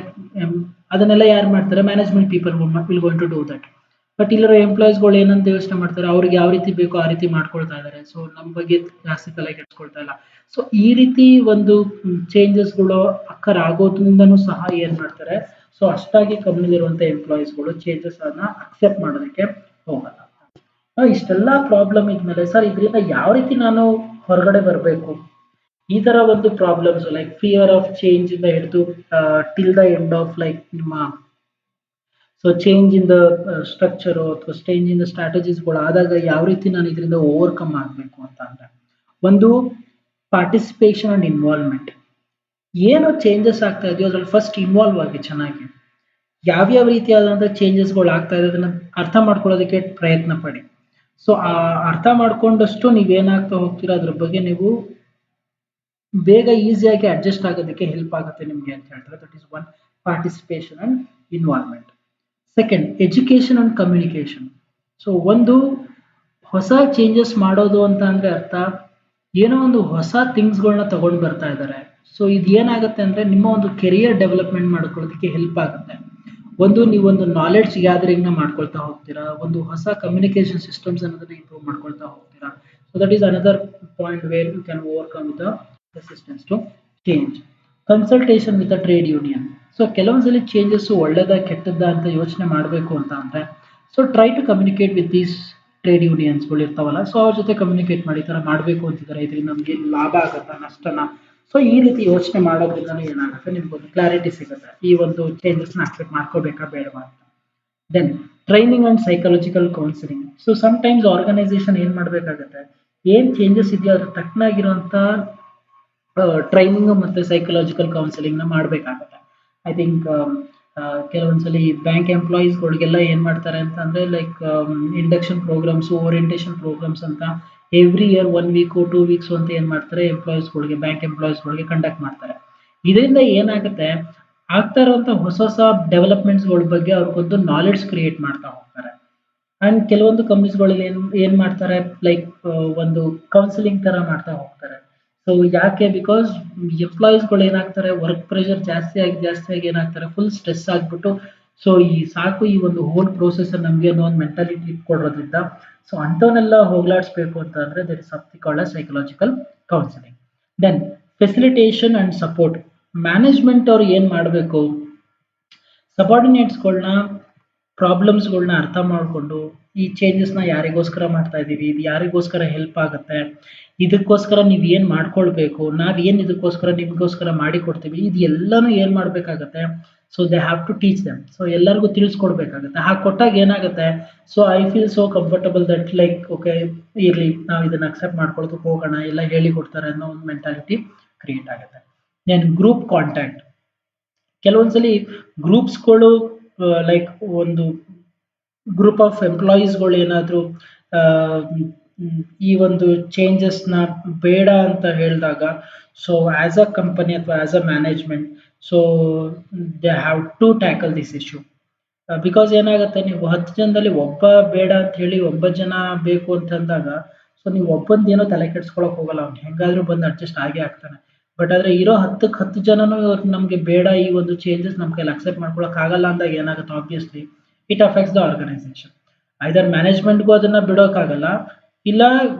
ಅದನ್ನೆಲ್ಲ ಯಾರು ಮಾಡ್ತಾರೆ, management people will going to do that. But ಇಲ್ಲಿರೋ ಎಂಪ್ಲಾಯೀಸ್ಗಳು ಏನಂತ ಯೋಚನೆ ಮಾಡ್ತಾರೆ, ಅವ್ರಿಗೆ ಯಾವ ರೀತಿ ಬೇಕೋ ಆ ರೀತಿ ಮಾಡ್ಕೊಳ್ತಾ ಇದ್ದಾರೆ. ಸೊ ನಮ್ಮ ಬಗ್ಗೆ ಜಾಸ್ತಿ ತಲೆ ಕೆಡಿಸ್ಕೊಳ್ತಾ ಇಲ್ಲ. ಸೊ ಈ ರೀತಿ ಒಂದು ಚೇಂಜಸ್ಗಳು ಅಕ್ಕರ್ ಆಗೋದ್ರಿಂದನೂ ಸಹ ಏನ್ ಮಾಡ್ತಾರೆ, ಸೊ ಅಷ್ಟಾಗಿ ಕಂಪ್ನಿಲಿರುವಂತ ಎಂಪ್ಲಾಯೀಸ್ಗಳು ಚೇಂಜಸ್ ಅನ್ನ ಅಕ್ಸೆಪ್ಟ್ ಮಾಡೋದಕ್ಕೆ ಹೋಗಲ್ಲ. ಇಷ್ಟೆಲ್ಲ ಪ್ರಾಬ್ಲಮ್ ಇದ್ಮೇಲೆ ಸರ್ ಇದರಿಂದ ಯಾವ ರೀತಿ ನಾನು ಹೊರಗಡೆ ಬರಬೇಕು, ಈ ತರ ಒಂದು problems like fear of change ಇಂದ ಹಿಡಿದು till the end of like ನಿಮ್ಮ so change in the structure ಅಥವಾ ಚೇಂಜ್ ಇನ್ ದ ಸ್ಟ್ರಾಟಜೀಸ್ಗಳು ಆದಾಗ ಯಾವ ರೀತಿ ನಾನು ಇದರಿಂದ ಓವರ್ಕಮ್ ಆಗಬೇಕು ಅಂತ ಅಂದ್ರೆ, ಒಂದು ಪಾರ್ಟಿಸಿಪೇಷನ್ ಅಂಡ್ ಇನ್ವಾಲ್ವ್ಮೆಂಟ್. ಏನು ಚೇಂಜಸ್ ಆಗ್ತಾ ಇದೆಯೋ ಅದ್ರಲ್ಲಿ ಫಸ್ಟ್ ಇನ್ವಾಲ್ವ್ ಆಗಿ ಚೆನ್ನಾಗಿ, ಯಾವ್ಯಾವ ರೀತಿಯಾದಂತಹ ಚೇಂಜಸ್ಗಳು ಆಗ್ತಾ ಇದೆ ಅದನ್ನ ಅರ್ಥ ಮಾಡ್ಕೊಳ್ಳೋದಕ್ಕೆ ಪ್ರಯತ್ನ ಪಡಿ. ಸೊ ಆ ಅರ್ಥ ಮಾಡ್ಕೊಂಡಷ್ಟು ನೀವೇನಾಗ್ತಾ ಹೋಗ್ತೀರಾ ಅದ್ರ ಬಗ್ಗೆ ನೀವು ಬೇಗ ಈಸಿಯಾಗಿ ಅಡ್ಜಸ್ಟ್ ಆಗೋದಕ್ಕೆ ಹೆಲ್ಪ್ ಆಗುತ್ತೆ ನಿಮ್ಗೆ ಅಂತ ಹೇಳ್ತಾರೆ. That is one, participation and involvement. Second, education and communication. So ಒಂದು ಹೊಸ ಚೇಂಜಸ್ ಮಾಡೋದು ಅಂತ ಅಂದ್ರೆ ಅರ್ಥ ಏನೋ ಒಂದು ಹೊಸ ಥಿಂಗ್ಸ್ಗಳನ್ನ ತಗೊಂಡು ಬರ್ತಾ ಇದ್ದಾರೆ. ಸೊ ಇದು ಏನಾಗುತ್ತೆ ಅಂದ್ರೆ ನಿಮ್ಮ ಒಂದು ಕೆರಿಯರ್ ಡೆವಲಪ್ಮೆಂಟ್ ಮಾಡ್ಕೊಳ್ಳೋದಕ್ಕೆ ಹೆಲ್ಪ್ ಆಗುತ್ತೆ. ಒಂದು ನೀವೊಂದು ನಾಲೆಡ್ಜ್ ಗ್ಯಾದರಿಂಗ್ ನ ಮಾಡ್ಕೊಳ್ತಾ ಹೋಗ್ತೀರಾ, ಒಂದು ಹೊಸ ಕಮ್ಯುನಿಕೇಶನ್ ಸಿಸ್ಟಮ್ಸ್ ಅನ್ನೋದನ್ನ ಇಂಪ್ರೂವ್ ಮಾಡ್ಕೊಳ್ತಾ ಹೋಗ್ತೀರಾ. So that is another point where you can overcome the resistance to change. Consultation with a trade union. So ಕೆಲವೊಂದ್ಸಲಿ ಚೇಂಜಸ್ ಒಳ್ಳೆದ ಕೆಟ್ಟದ್ದ ಅಂತ ಯೋಚನೆ ಮಾಡಬೇಕು ಅಂತ ಅಂದ್ರೆ, so try to communicate with these trade ಯೂನಿಯನ್ಸ್ಗಳು ಇರ್ತಾವಲ್ಲ, ಸೊ ಅವ್ರ ಜೊತೆ ಕಮ್ಯುನಿಕೇಟ್ ಮಾಡಿ, ಈ ತರ ಮಾಡಬೇಕು ಅಂತಿದ್ದಾರೆ, ಇದರಿಂದ ನಮಗೆ ಲಾಭ ಆಗತ್ತಾ ನಷ್ಟನ. ಸೊ ಈ ರೀತಿ ಯೋಚನೆ ಮಾಡೋದ್ರಿಂದ ಏನಾಗುತ್ತೆ, ನಿಮ್ಗೊಂದು ಕ್ಲಾರಿಟಿ ಸಿಗುತ್ತೆ ಈ ಒಂದು ಚೇಂಜಸ್ ನ ಅಕ್ಸೆಪ್ಟ್ ಮಾಡ್ಕೋಬೇಕಾ ಬೇಡವಾ ಅಂತ. Then training and psychological counselling. So sometimes organisation ಏನ್ ಮಾಡ್ಬೇಕಾಗತ್ತೆ, ಏನ್ ಚೇಂಜಸ್ ಇದೆಯೋ ಅದ್ರ ತಕ್ಕನಾಗಿರುವಂತ ಟ್ರೈನಿಂಗ್ ಮತ್ತೆ ಸೈಕಲಾಜಿಕಲ್ ಕೌನ್ಸಿಲಿಂಗ್ ನ ಮಾಡ್ಬೇಕಾಗತ್ತೆ. ಐ ಥಿಂಕ್ ಕೆಲವೊಂದ್ಸಲಿ ಬ್ಯಾಂಕ್ ಎಂಪ್ಲಾಯೀಸ್ಗಳಿಗೆಲ್ಲ ಏನ್ ಮಾಡ್ತಾರೆ ಅಂತ ಅಂದ್ರೆ like induction programmes, orientation programmes ಅಂತ ಎವ್ರಿ ಇಯರ್ 1 ವೀಕ್ 2 ವೀಕ್ಸ್ ಅಂತ ಏನ್ ಮಾಡ್ತಾರೆ ಎಂಪ್ಲಾಯೀಸ್ಗಳಿಗೆ, ಬ್ಯಾಂಕ್ ಎಂಪ್ಲಾಯೀಸ್ಗಳಿಗೆ ಕಂಡಕ್ಟ್ ಮಾಡ್ತಾರೆ. ಇದರಿಂದ ಏನಾಗುತ್ತೆ, ಆಗ್ತಾ ಇರುವಂತ ಹೊಸ ಹೊಸ ಡೆವಲಪ್ಮೆಂಟ್ಸ್ಗಳ ಬಗ್ಗೆ ಅವ್ರಿಗೊಂದು ನಾಲೆಡ್ಜ್ ಕ್ರಿಯೇಟ್ ಮಾಡ್ತಾ ಹೋಗ್ತಾರೆ. ಅಂಡ್ ಕೆಲವೊಂದು ಕಂಪ್ನೀಸ್ಗಳಲ್ಲಿ ಏನ್ ಮಾಡ್ತಾರೆ ಲೈಕ್ ಒಂದು ಕೌನ್ಸಿಲಿಂಗ್ ತರ ಮಾಡ್ತಾ ಹೋಗ್ತಾರೆ. ಸೊ ಯಾಕೆ, ಬಿಕಾಸ್ ಎಂಪ್ಲಾಯೀಸ್ಗಳು ಏನಾಗ್ತಾರೆ, ವರ್ಕ್ ಪ್ರೆಷರ್ ಜಾಸ್ತಿ ಆಗಿ ಏನಾಗ್ತಾರೆ, ಫುಲ್ ಸ್ಟ್ರೆಸ್ ಆಗ್ಬಿಟ್ಟು ಸೊ ಈ ಸಾಕು ಈ ಒಂದು ಹೋಲ್ ಪ್ರೋಸೆಸ್ ನಮ್ಗೆ ಅನ್ನೋ ಒಂದು ಮೆಂಟಾಲಿಟಿ ಕೊಡೋದ್ರಿಂದ, ಸೊ ಅಂಥವನ್ನೆಲ್ಲ ಹೋಗ್ಲಾಡಿಸ್ಬೇಕು ಅಂತ ಅಂದ್ರೆ there is something called as psychological counselling. Then facilitation and support. Management ಅವ್ರು ಏನ್ ಮಾಡಬೇಕು, ಸಬಾರ್ಡಿನೇಟ್ಸ್ಗಳನ್ನ ಪ್ರಾಬ್ಲಮ್ಸ್ಗಳನ್ನ ಅರ್ಥ ಮಾಡಿಕೊಂಡು ಈ ಚೇಂಜಸ್ನ ಯಾರಿಗೋಸ್ಕರ ಮಾಡ್ತಾ ಇದ್ದೀವಿ, ಇದು ಯಾರಿಗೋಸ್ಕರ ಹೆಲ್ಪ್ ಆಗುತ್ತೆ, ಇದಕ್ಕೋಸ್ಕರ ನೀವು ಏನು ಮಾಡ್ಕೊಳ್ಬೇಕು, ನಾವು ಏನು ಇದಕ್ಕೋಸ್ಕರ ನಿಮಗೋಸ್ಕರ ಮಾಡಿ ಕೊಡ್ತೀವಿ, ಇದು ಎಲ್ಲನೂ ಏನು ಮಾಡಬೇಕಾಗತ್ತೆ. So they have to teach them. So ಎಲ್ಲರಿಗೂ ತಿಳಿಸ್ಕೊಡ್ಬೇಕಾಗತ್ತೆ. ಹಾಗೆ ಕೊಟ್ಟಾಗ ಏನಾಗುತ್ತೆ, so I feel so comfortable that like okay ಇರಲಿ, ನಾವು ಇದನ್ನ ಅಕ್ಸೆಪ್ಟ್ ಮಾಡ್ಕೊಳೋದಕ್ಕೆ ಹೋಗೋಣ, ಎಲ್ಲ ಹೇಳಿ ಕೊಡ್ತಾರೆ ಅನ್ನೋ ಒಂದು ಮೆಂಟಾಲಿಟಿ ಕ್ರಿಯೇಟ್ ಆಗುತ್ತೆ. Then group contact. ಕೆಲವೊಂದ್ಸಲಿ ಗ್ರೂಪ್ಸ್ಗಳು ಲೈಕ್ ಒಂದು ಗ್ರೂಪ್ ಆಫ್ ಎಂಪ್ಲಾಯೀಸ್ಗಳು ಏನಾದರೂ ಈ ಒಂದು ಚೇಂಜಸ್ನ ಬೇಡ ಅಂತ ಹೇಳಿದಾಗ, ಸೊ ಆಸ್ ಅ ಕಂಪನಿ ಅಥವಾ as a management, so they have to tackle this issue. Because ಏನಾಗುತ್ತೆ, ನೀವು 10 ಜನದಲ್ಲಿ ಒಬ್ಬ ಬೇಡ ಅಂತ ಹೇಳಿ 9 ಜನ ಬೇಕು ಅಂತಂದಾಗ, ಸೊ ನೀವು ಒಬ್ಬಂದು ಏನೋ ತಲೆ ಕೆಡ್ಸ್ಕೊಳಕ್ ಹೋಗಲ್ಲ, ಅವ್ನು ಹೆಂಗಾದ್ರೂ ಬಂದು ಅಡ್ಜಸ್ಟ್ ಆಗೇ ಆಗ್ತಾನೆ. ಬಟ್ ಆದ್ರೆ ಇರೋ 10 ಜನನು ನಮ್ಗೆ ಬೇಡ, ಈ ಒಂದು ಚೇಂಜಸ್ ನಮ್ ಕೈಲಿ ಅಕ್ಸೆಪ್ಟ್ ಮಾಡ್ಕೊಳಕ್ ಆಗಲ್ಲ ಅಂದಾಗ ಏನಾಗುತ್ತೆ, obviously it affects the organization. Either ಮ್ಯಾನೇಜ್ಮೆಂಟ್ಗೂ ಅದನ್ನ ಬಿಡೋಕ್ಕಾಗಲ್ಲ, ಇಲ್ಲ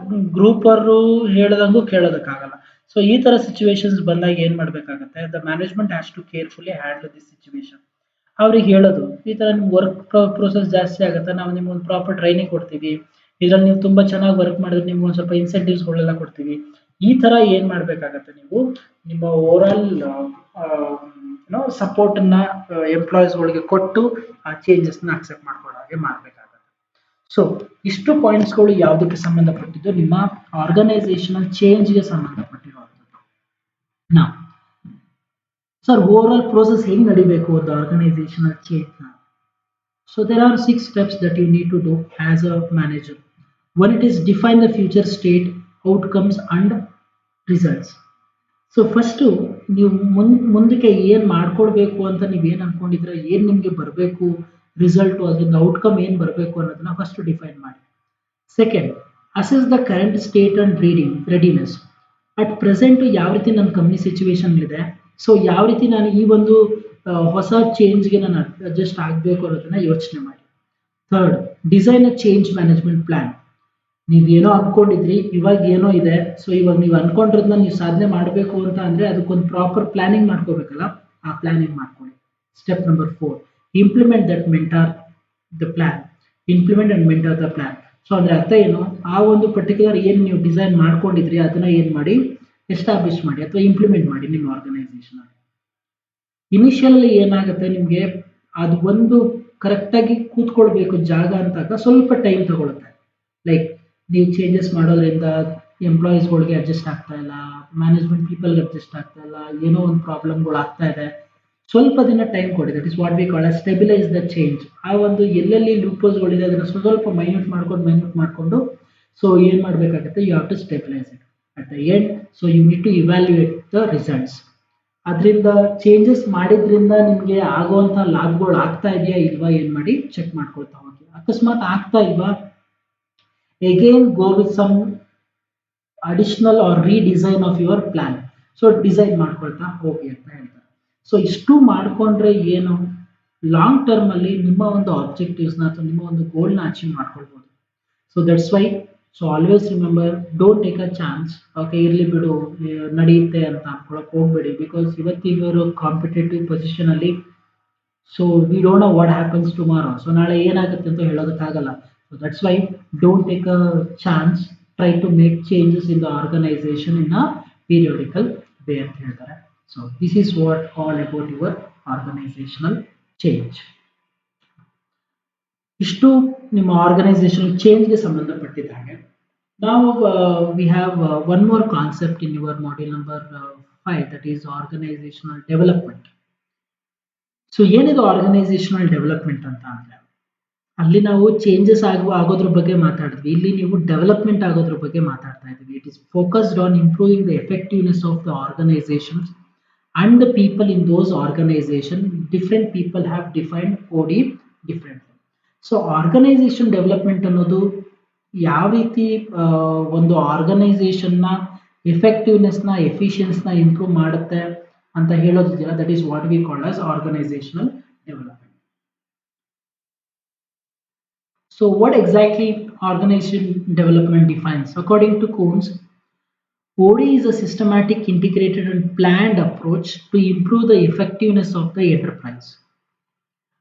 ಗ್ರೂಪ್ ಅವರು ಹೇಳ್ದಂಗೂ ಕೇಳೋದಕ್ಕಾಗಲ್ಲ. ಸೊ ಈ ತರ ಸಿಚುವೇಶನ್ಸ್ ಬಂದಾಗ ಏನ್ ಮಾಡ್ಬೇಕಾಗತ್ತೆ, the management has to carefully handle this situation. ಅವ್ರಿಗೆ ಹೇಳೋದು, ಈ ತರ ನಿಮ್ಗೆ ವರ್ಕ್ ಪ್ರೋಸೆಸ್ ಜಾಸ್ತಿ ಆಗುತ್ತೆ, ನಾವು ನಿಮ್ಗೆ ಒಂದು ಪ್ರಾಪರ್ ಟ್ರೈನಿಂಗ್ ಕೊಡ್ತೀವಿ, ಇದ್ರಲ್ಲಿ ನೀವು ತುಂಬಾ ಚೆನ್ನಾಗಿ ವರ್ಕ್ ಮಾಡಿದ್ರೆ ನಿಮ್ಗೆ ಒಂದು ಸ್ವಲ್ಪ ಇನ್ಸೆಂಟಿವ್ಸ್ಗಳೆಲ್ಲ ಕೊಡ್ತೀವಿ. ಈ ತರ ಏನ್ ಮಾಡ್ಬೇಕಾಗತ್ತೆ, ನೀವು ನಿಮ್ಮ ಓವರ್ ಆಲ್ ಸಪೋರ್ಟ್ ಅನ್ನ ಎಂಪ್ಲಾಯೀಸ್ಗಳಿಗೆ ಕೊಟ್ಟು ಆ ಚೇಂಜಸ್ನ ಅಕ್ಸೆಪ್ಟ್ ಮಾಡ್ಕೊಳ್ಳೋ ಹಾಗೆ ಮಾಡಬೇಕಾಗುತ್ತೆ. ಸೊ ಇಷ್ಟು ಪಾಯಿಂಟ್ಸ್ಗಳು ಯಾವುದಕ್ಕೆ ಸಂಬಂಧಪಟ್ಟಿದ್ದು, ನಿಮ್ಮ ಆರ್ಗನೈಸೇಷನಲ್ ಚೇಂಜ್ಗೆ ಸಂಬಂಧಪಟ್ಟಿರುವಂಥದ್ದು. ನಾವು ಸರ್ ಓವರ್ ಆಲ್ ಪ್ರೋಸೆಸ್ ಹೆಂಗ್ ನಡಿಬೇಕು ಒಂದು ಆರ್ಗನೈಸೇಷನಲ್ ಚೇಂಜ್ ನ? So there are 6 steps that you need to do as a manager. One, it is define the future state, outcomes and results. So first ನೀವು ಮುಂದಕ್ಕೆ ಏನು ಮಾಡ್ಕೊಡ್ಬೇಕು ಅಂತ ನೀವೇನು ಅನ್ಕೊಂಡಿದ್ರೆ, ಏನು ನಿಮಗೆ ಬರಬೇಕು ರಿಸಲ್ಟು, ಅದರಿಂದ ಔಟ್ಕಮ್ ಏನು ಬರಬೇಕು ಅನ್ನೋದನ್ನ ಫಸ್ಟ್ ಡಿಫೈನ್ ಮಾಡಿ. Second, assess the current state and readiness. At present ಯಾವ ರೀತಿ ನನ್ನ ಕಂಪ್ನಿ ಸಿಚುವೇಶನ್ ಇದೆ, ಸೊ ಯಾವ ರೀತಿ ನಾನು ಈ ಒಂದು ಹೊಸ ಚೇಂಜ್ಗೆ ನಾನು ಅಡ್ಜಸ್ಟ್ ಆಗಬೇಕು ಅನ್ನೋದನ್ನ ಯೋಚನೆ ಮಾಡಿ. Third, design a change management plan. ನೀವೇನೋ ಅನ್ಕೊಂಡಿದ್ರಿ, ಇವಾಗ ಏನೋ ಇದೆ, ಸೊ ಇವಾಗ ನೀವು ಅನ್ಕೊಂಡಿರೋದನ್ನ ನೀವು ಸಾಧನೆ ಮಾಡಬೇಕು ಅಂತ ಅಂದ್ರೆ ಅದಕ್ಕೊಂದು ಪ್ರಾಪರ್ ಪ್ಲಾನಿಂಗ್ ಮಾಡ್ಕೋಬೇಕಲ್ಲ, ಆ ಪ್ಲಾನಿಂಗ್ ಮಾಡ್ಕೊಳ್ಳಿ. Step number 4, implement that mentor the plan. Implement and mentor the plan. So ಅಂದ್ರೆ ಅರ್ಥ ಏನು, ಆ ಒಂದು ಪರ್ಟಿಕ್ಯುಲರ್ ಏನು ನೀವು ಡಿಸೈನ್ ಮಾಡ್ಕೊಂಡಿದ್ರಿ ಅದನ್ನ ಏನ್ ಮಾಡಿ, ಎಸ್ಟಾಬ್ಲಿಷ್ ಮಾಡಿ ಅಥವಾ ಇಂಪ್ಲಿಮೆಂಟ್ ಮಾಡಿ ನಿಮ್ಮ ಆರ್ಗನೈಸೇಷನ್ ಅಲ್ಲಿ. ಇನಿಷಿಯಲ್ ಏನಾಗುತ್ತೆ ನಿಮ್ಗೆ, ಅದು ಒಂದು ಕರೆಕ್ಟ್ ಆಗಿ ಕೂತ್ಕೊಳ್ಬೇಕು ಜಾಗ ಅಂತಾಗ ಸ್ವಲ್ಪ ಟೈಮ್ ತಗೊಳುತ್ತೆ. ಲೈಕ್ ನೀವು ಚೇಂಜಸ್ ಮಾಡೋದ್ರಿಂದ ಎಂಪ್ಲಾಯೀಸ್ಗಳಿಗೆ ಅಡ್ಜಸ್ಟ್ ಆಗ್ತಾ ಇಲ್ಲ, ಮ್ಯಾನೇಜ್ಮೆಂಟ್ ಪೀಪಲ್ಗೆ ಅಡ್ಜಸ್ಟ್ ಆಗ್ತಾ ಇಲ್ಲ, ಏನೋ ಒಂದು ಪ್ರಾಬ್ಲಮ್ಗಳು ಆಗ್ತಾ ಇದೆ, ಸ್ವಲ್ಪ ದಿನ ಟೈಮ್ ಕೊಡಿ. That is what we call stabilise the change. ಆ ಒಂದು ಎಲ್ಲೆಲ್ಲಿ ಲೂಪೋಸ್ಗಳಿದೆ ಅದನ್ನ ಸ್ವಲ್ಪ ಮೈನ್ಯೂಟ್ ಮಾಡ್ಕೊಂಡು ಸೊ ಏನ್ ಮಾಡಬೇಕಾಗುತ್ತೆ, you have to stabilise it at the end. So you need to evaluate the results. ಅದರಿಂದ ಚೇಂಜಸ್ ಮಾಡಿದ್ರಿಂದ ನಿಮಗೆ ಆಗುವಂತ ಲಾಭಗಳು ಆಗ್ತಾ ಇದೆಯಾ ಇಲ್ವಾ ಏನ್ ಮಾಡಿ ಚೆಕ್ ಮಾಡ್ಕೊಳ್ತಾ ಹೋಗಿ. ಅಕಸ್ಮಾತ್ ಆಗ್ತಾ ಇಲ್ವಾ, again go with some additional or redesign of your plan. So design ಮಾಡ್ಕೊಳ್ತಾ ಹೋಗಿ ಅಂತ ಹೇಳ್ತಾರೆ. ಸೊ ಇಷ್ಟು ಮಾಡ್ಕೊಂಡ್ರೆ ಏನು, ಲಾಂಗ್ ಟರ್ಮ್ ಅಲ್ಲಿ ನಿಮ್ಮ ಒಂದು ಆಬ್ಜೆಕ್ಟಿವ್ಸ್ನ ಅಥವಾ ನಿಮ್ಮ ಒಂದು ಗೋಲ್ನ ಅಚೀವ್ ಮಾಡ್ಕೊಳ್ಬಹುದು. So that's Y, so always remember, don't take a chance. Okay, ಇರ್ಲಿ ಬಿಡು ನಡೆಯುತ್ತೆ ಅಂತ ಅನ್ಕೊಳಕ್ ಹೋಗ್ಬೇಡಿ. ಬಿಕಾಸ್ ಇವತ್ತಿವರು ಕಾಂಪಿಟೇಟಿವ್ ಪೊಸಿಷನ್ ಅಲ್ಲಿ, so we don't know what happens tomorrow. So ನಾಳೆ ಏನಾಗುತ್ತೆ ಅಂತ ಹೇಳೋದಕ್ಕಾಗಲ್ಲ. So that's why don't take a chance, try to make changes in the organization in a periodical way ಅಂತ ಹೇಳ್ತಾರೆ. So this is what all about your organizational change. ಇಷ್ಟು ನಿಮ್ಮ organisational ಚೇಂಜ್ಗೆ ಸಂಬಂಧಪಟ್ಟಿದ ಹಾಗೆ. ನಾವು we have one more concept in your module number 5, that is organizational development. So ಏನಿದು organisational development ಅಂತ ಅಂದ್ರೆ, ಅಲ್ಲಿ ನಾವು ಚೇಂಜಸ್ ಆಗೋದ್ರ ಬಗ್ಗೆ ಮಾತಾಡಿದ್ವಿ, ಇಲ್ಲಿ ನೀವು ಡೆವಲಪ್ಮೆಂಟ್ ಆಗೋದ್ರ ಬಗ್ಗೆ ಮಾತಾಡ್ತಾ ಇದ್ವಿ. It is focused on improving the effectiveness of the organisations and the people in those organisation. Different people have defined OD different. So organisation development ಅನ್ನೋದು ಯಾವ ರೀತಿ ಒಂದು ಆರ್ಗನೈಸೇಷನ್ನ ಎಫೆಕ್ಟಿವ್ನೆಸ್ನ ಎಫಿಷಿಯನ್ಸ್ನ ಇಂಪ್ರೂವ್ ಮಾಡುತ್ತೆ ಅಂತ ಹೇಳೋದಿದೆಯಲ್ಲ, that is what we call as organizational development. So what exactly organization development defines? According to Kuhns, OD is a systematic, integrated and planned approach to improve the effectiveness of the enterprise.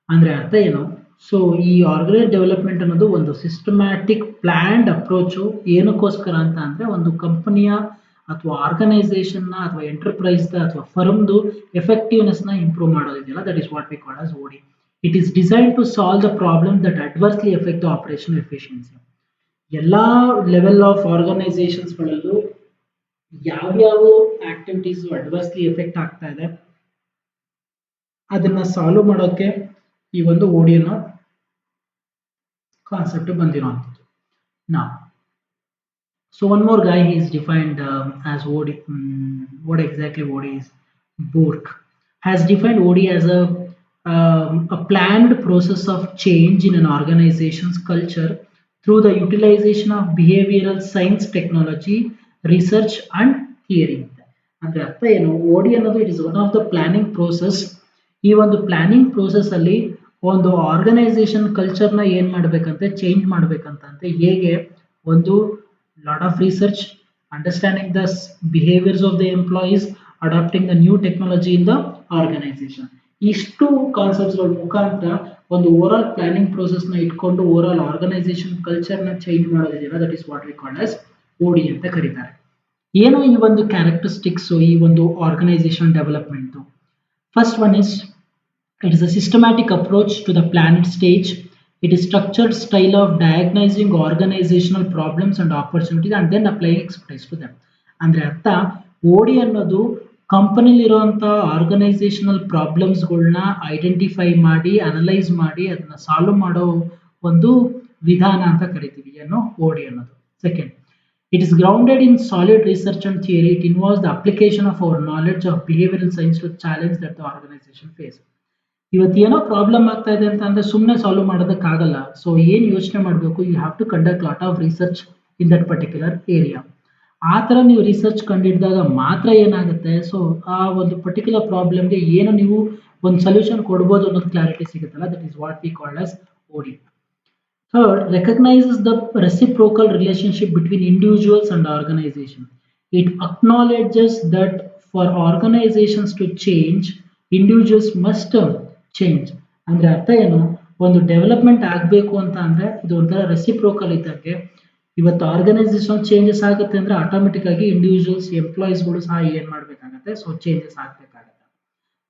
ಅಂದ್ರೆ ಅರ್ಥ ಏನು? So ಈ organise development ಅನ್ನೋದು ಒಂದು systematic planned approach. ಏನಕ್ಕೋಸ್ಕರ ಅಂತ ಅಂದ್ರೆ, ಒಂದು ಕಂಪನಿಯ ಅಥವಾ ಆರ್ಗನೈಸೇಷನ್ನ ಅಥವಾ ಎಂಟರ್ಪ್ರೈಸ್ದ ಅಥವಾ ಫರ್ಮ್ದು ಎಫೆಕ್ಟಿವ್ನೆಸ್ನ ಇಂಪ್ರೂವ್ ಮಾಡೋದಿದೆಯಲ್ಲ, that is what we call as OD. It is designed to solve the problem that adversely affect the operational efficiency. ಎಲ್ಲಾ ಲೆವೆಲ್ ಆಫ್ ಆರ್ಗನೈಸೇಷನ್ಸ್ ಗಳಲ್ಲೂ ಯಾವ್ಯಾವ ಆಕ್ಟಿವಿಟೀಸ್ ಅಡ್ವರ್ಸ್ಲಿ ಎಫೆಕ್ಟ್ ಆಗ್ತಾ ಇದೆ ಅದನ್ನ ಸಾಲ್ವ್ ಮಾಡೋಕೆ ಈ ಒಂದು OD ಅನ್ನೋ ಕಾನ್ಸೆಪ್ಟ್ ಬಂದಿರುವಂಥದ್ದು. ನಾವು so one more guy, he is defined as OD. What exactly OD is? Bork has defined OD as a planned process of change in an organization's culture through the utilization of behavioral science, technology, research and theory. ಅಂದ್ರೆ ಅರ್ಥ ಏನು, OD ಅನ್ನೋದು it is one of the planning process. ಈ ಒಂದು planning process ಅಲ್ಲಿ ಒಂದು organisation ಕಲ್ಚರ್ನ ಏನ್ ಮಾಡ್ಬೇಕಂತೆ, change ಮಾಡ್ಬೇಕಂತಂತೆ ಹೇಗೆ ಒಂದು lot of research, understanding the behaviors of the employees, adopting the new technology in the organization. ಇಷ್ಟು ಕಾನ್ಸೆಪ್ಟ್ಸ್ ಗಳ ಮುಖಾಂತರ ಒಂದು ಓವರ್ ಆಲ್ ಪ್ಲಾನಿಂಗ್ ಪ್ರೋಸೆಸ್ ನ ಇಟ್ಕೊಂಡು ಓವರ್ ಆಲ್ ಆರ್ಗನೈಸೇಷನ್ ಕಲ್ಚರ್ ನ ಚೇಂಜ್ ಮಾಡೋದಿದೆಯಲ್ಲ, that is what we call as OD ಅಂತ ಕರೀತಾರೆ. ಏನು ಈ ಒಂದು ಕ್ಯಾರೆಕ್ಟರಿಸ್ಟಿಕ್ಸ್ ಈ ಒಂದು organization development? First one is It is a systematic approach to the planet stage. It is structured style of diagnosing organizational problems and opportunities and then applying expertise to them. ಅಂದ್ರೆ ಅರ್ಥ ಓಡಿ ಅನ್ನೋದು ಕಂಪನಿಲಿರುವಂಥ organisational ಪ್ರಾಬ್ಲಮ್ಸ್ಗಳನ್ನ identify ಮಾಡಿ analyse ಮಾಡಿ ಅದನ್ನ solve ಮಾಡೋ ಒಂದು ವಿಧಾನ ಅಂತ ಕರಿತೀವಿ ಅನ್ನೋ ಓಡಿ ಅನ್ನೋದು. Second, it is grounded in solid research and theory. It involves the application of our knowledge of behavioral science to challenge that the organization face. ಇವತ್ತೇನೋ ಪ್ರಾಬ್ಲಮ್ ಆಗ್ತಾ ಇದೆ ಅಂತ ಅಂದ್ರೆ ಸುಮ್ಮನೆ ಸಾಲ್ವ್ ಮಾಡೋದಕ್ಕಾಗಲ್ಲ. ಸೊ ಏನು ಯೋಚನೆ ಮಾಡಬೇಕು, you have to conduct lot of research in that particular area. ಆ ಥರ ನೀವು ರಿಸರ್ಚ್ ಕಂಡಿಡಿದಾಗ ಮಾತ್ರ ಏನಾಗುತ್ತೆ, ಸೊ ಆ ಒಂದು ಪರ್ಟಿಕ್ಯುಲರ್ ಪ್ರಾಬ್ಲಮ್ಗೆ ಏನು ನೀವು ಒಂದು ಸೊಲ್ಯೂಷನ್ ಕೊಡ್ಬೋದು ಅನ್ನೋದು ಕ್ಲಾರಿಟಿ ಸಿಗುತ್ತಲ್ಲ, that is what we called as ಓಡಿ. Third, recognizes the reciprocal relationship between individuals and organization. It acknowledges that for organizations to change, individuals must change. ಅಂದ್ರೆ ಅರ್ಥ ಏನು, ಒಂದು ಡೆವಲಪ್ಮೆಂಟ್ ಆಗಬೇಕು ಅಂತ ಅಂದ್ರೆ ಇದು ಒಂಥರ ರೆಸಿಪ್ರೋಕಲ್ ಇದ್ದಂಗೆ. ಇವತ್ತು ಆರ್ಗನೈಸೇಷನ್ ಚೇಂಜಸ್ ಆಗುತ್ತೆ ಅಂದ್ರೆ ಆಟೋಮೆಟಿಕ್ ಆಗಿ ಇಂಡಿವಿಜುವಲ್ಸ್ ಎಂಪ್ಲಾಯೀಸ್ಗಳು ಸಹ ಏನ್ ಮಾಡಬೇಕಾಗತ್ತೆ, ಸೊ ಚೇಂಜಸ್ ಆಗಬೇಕಾಗತ್ತೆ.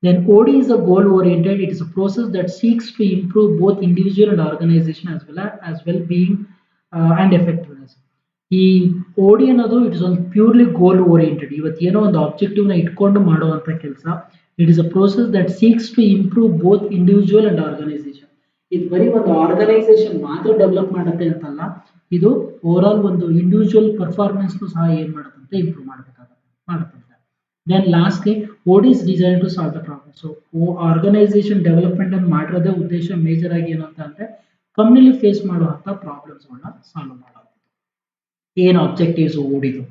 Then OD is a goal oriented. It is a process that seeks to improve both individual and organization as well being and effectiveness. ಈ ಓಡಿ ಅನ್ನೋದು ಇಟ್ ಇಸ್ ಒಂದು ಪ್ಯೂರ್ಲಿ ಗೋಲ್ ಓರಿಯೆಂಟೆಡ್. ಇವತ್ತು ಏನೋ ಒಂದು objective ನ ಇಟ್ಕೊಂಡು ಮಾಡುವಂತ ಕೆಲಸ. It is a process that seeks to improve both individual and organisation. ಇದು ಬರೀ ಒಂದು ಆರ್ಗನೈಸೇಷನ್ ಮಾತ್ರ ಡೆವಲಪ್ ಮಾಡುತ್ತೆ ಅಂತಲ್ಲ, ಇದು ಓವರ್ ಆಲ್ ಒಂದು ಇಂಡಿವಿಜುವಲ್ ಪರ್ಫಾರ್ಮೆನ್ಸ್ ಸಹ ಏನ್ ಮಾಡುತ್ತಂತೆ, ಇಂಪ್ರೂವ್ ಮಾಡುತ್ತಂತೆ. Then lastly, OD is designed to solve the problem. So organization development ಅನ್ನು ಮಾಡಿರೋದೇ ಉದ್ದೇಶ ಮೇಜರ್ ಆಗಿ ಏನು ಅಂತ ಅಂದ್ರೆ ಕಂಪ್ನಿಲಿ ಫೇಸ್ ಮಾಡುವಂತ ಪ್ರಾಬ್ಲಮ್ಸ್ ಗಳನ್ನ ಸಾಲ್ವ್ ಮಾಡೋದು. ಏನು ಆಬ್ಜೆಕ್ಟಿವ್ಸ್ ಓಡಿದು,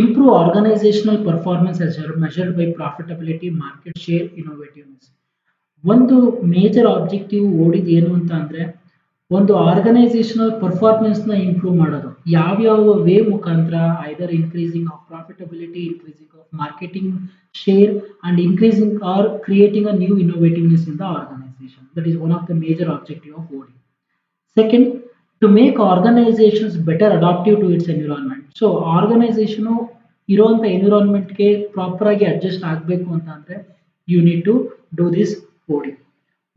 improve organizational performance as measured by profitability, market share, innovativeness. ಒಂದು ಮೇಜರ್ ಆಬ್ಜೆಕ್ಟಿವ್ ಓಡಿದ್ ಏನು ಅಂತ ಅಂದ್ರೆ ಒಂದು ಆರ್ಗನೈಸೇಷನಲ್ ಪರ್ಫಾರ್ಮೆನ್ಸ್ ನ ಇಂಪ್ರೂವ್ ಮಾಡೋದು. ಯಾವ್ಯಾವ ವೇ ಮುಖಾಂತರ, either increasing of profitability, increasing of marketing share and increasing or creating a new innovativeness in the organization. That is one of the major objective of OD. Second, to make organizations better adaptive to its environment. So organization ಇರುವಂತ ಎನ್ವಿರಾನ್ಮೆಂಟ್ಗೆ proper ಆಗಿ adjust ಆಗಬೇಕು ಅಂತ ಅಂದ್ರೆ you need to do this OD.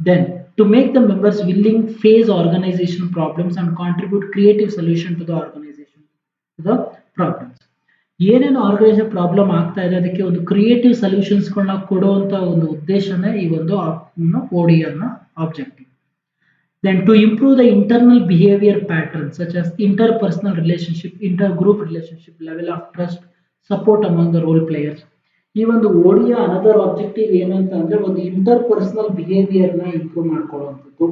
Then, to make the members willing face organization problems and contribute creative solution to the organization, to the problems. ಏನೇನು organisation problem ಆಗ್ತಾ ಇದೆ ಅದಕ್ಕೆ ಒಂದು ಕ್ರಿಯೇಟಿವ್ ಸೊಲ್ಯೂಷನ್ಸ್ ಗಳನ್ನ ಕೊಡುವಂತ ಒಂದು ಉದ್ದೇಶನೇ ಈ ಒಂದು ಓಡಿ ಅನ್ನೋ objective. Then to improve the internal behavior patterns such as interpersonal relationship, intergroup relationship, level of trust, support among the role players. ಈ ಒಂದು ಓಡಿಯ ಅನದರ್ ಆಬ್ಜೆಕ್ಟಿವ್ ಏನು ಅಂತ ಅಂದ್ರೆ ಒಂದು ಇಂಟರ್ ಪರ್ಸನಲ್ ಬಿಹೇವಿಯರ್ ನ ಇಂಪ್ರೂವ್ ಮಾಡ್ಕೊಳ್ಳುವಂಥದ್ದು,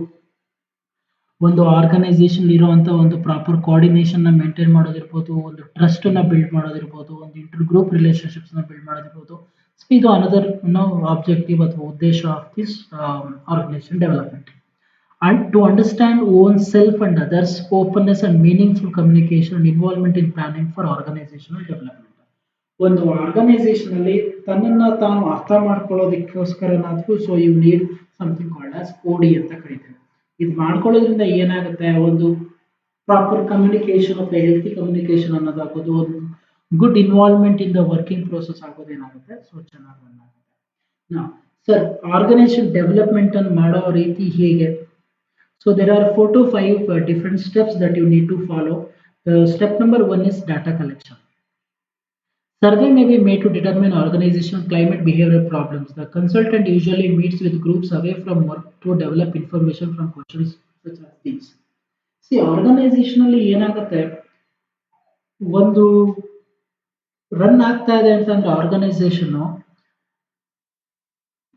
ಒಂದು ಆರ್ಗನೈಸೇಷನ್ ಇರುವಂತ ಒಂದು ಪ್ರಾಪರ್ ಕೋಆರ್ಡಿನೇಷನ್ ನ ಮೇಂಟೈನ್ ಮಾಡೋದಿರ್ಬೋದು, ಒಂದು ಟ್ರಸ್ಟ್ ನ ಬಿಲ್ಡ್ ಮಾಡೋದಿರ್ಬೋದು, ಒಂದು ಇಂಟರ್ ಗ್ರೂಪ್ ರಿಲೇಶನ್ಶಿಪ್ಸ್ ನ ಬಿಲ್ಡ್ ಮಾಡೋದಿರ್ಬೋದು. ಸೊ ಇದು ಅನದರ್ ಆಬ್ಜೆಕ್ಟಿವ್ ಅಥವಾ ಉದ್ದೇಶ of this organisation development. And to understand oneself and others, openness and meaningful communication and involvement in planning for organizational development. ಒಂದು ಆರ್ಗನೈಸೇಷನ್ ಅಲ್ಲಿ ತನ್ನನ್ನ ತಾನು ಅರ್ಥ ಮಾಡ್ಕೊಳ್ಳೋದಕ್ಕೋಸ್ಕರನಾದ್ರೂ so you need something called as OD ಅಂತ ಕರೀತೇವೆ. ಇದು ಮಾಡ್ಕೊಳ್ಳೋದ್ರಿಂದ ಏನಾಗುತ್ತೆ, ಒಂದು ಪ್ರಾಪರ್ ಕಮ್ಯುನಿಕೇಶನ್ ಅಥವಾ ಹೆಲ್ತಿ ಕಮ್ಯುನಿಕೇಶನ್ ಅನ್ನೋದಾಗೋದು, ಒಂದು good involvement in the working process ಆಗೋದು ಏನಾಗುತ್ತೆ, ಸೊ ಚೆನ್ನಾಗಿ ರನ್ ಆಗುತ್ತೆ. ಸರ್, ಆರ್ಗನೈಸೇಷನ್ ಡೆವಲಪ್ಮೆಂಟ್ ಅನ್ನು ಮಾಡೋ ರೀತಿ ಹೇಗೆ? So there are 4 to 5 different steps that you need to follow. Step number 1 is data collection. Survey may be made to determine organizational climate behavioral problems. The consultant usually meets with groups away from work to develop information from questions such as these. See, organizationally ಏನಾಗುತ್ತೆ, ಒಂದು run ಆಗ್ತಾ ಇದೆ ಅಂತಂದ್ರೆ organisation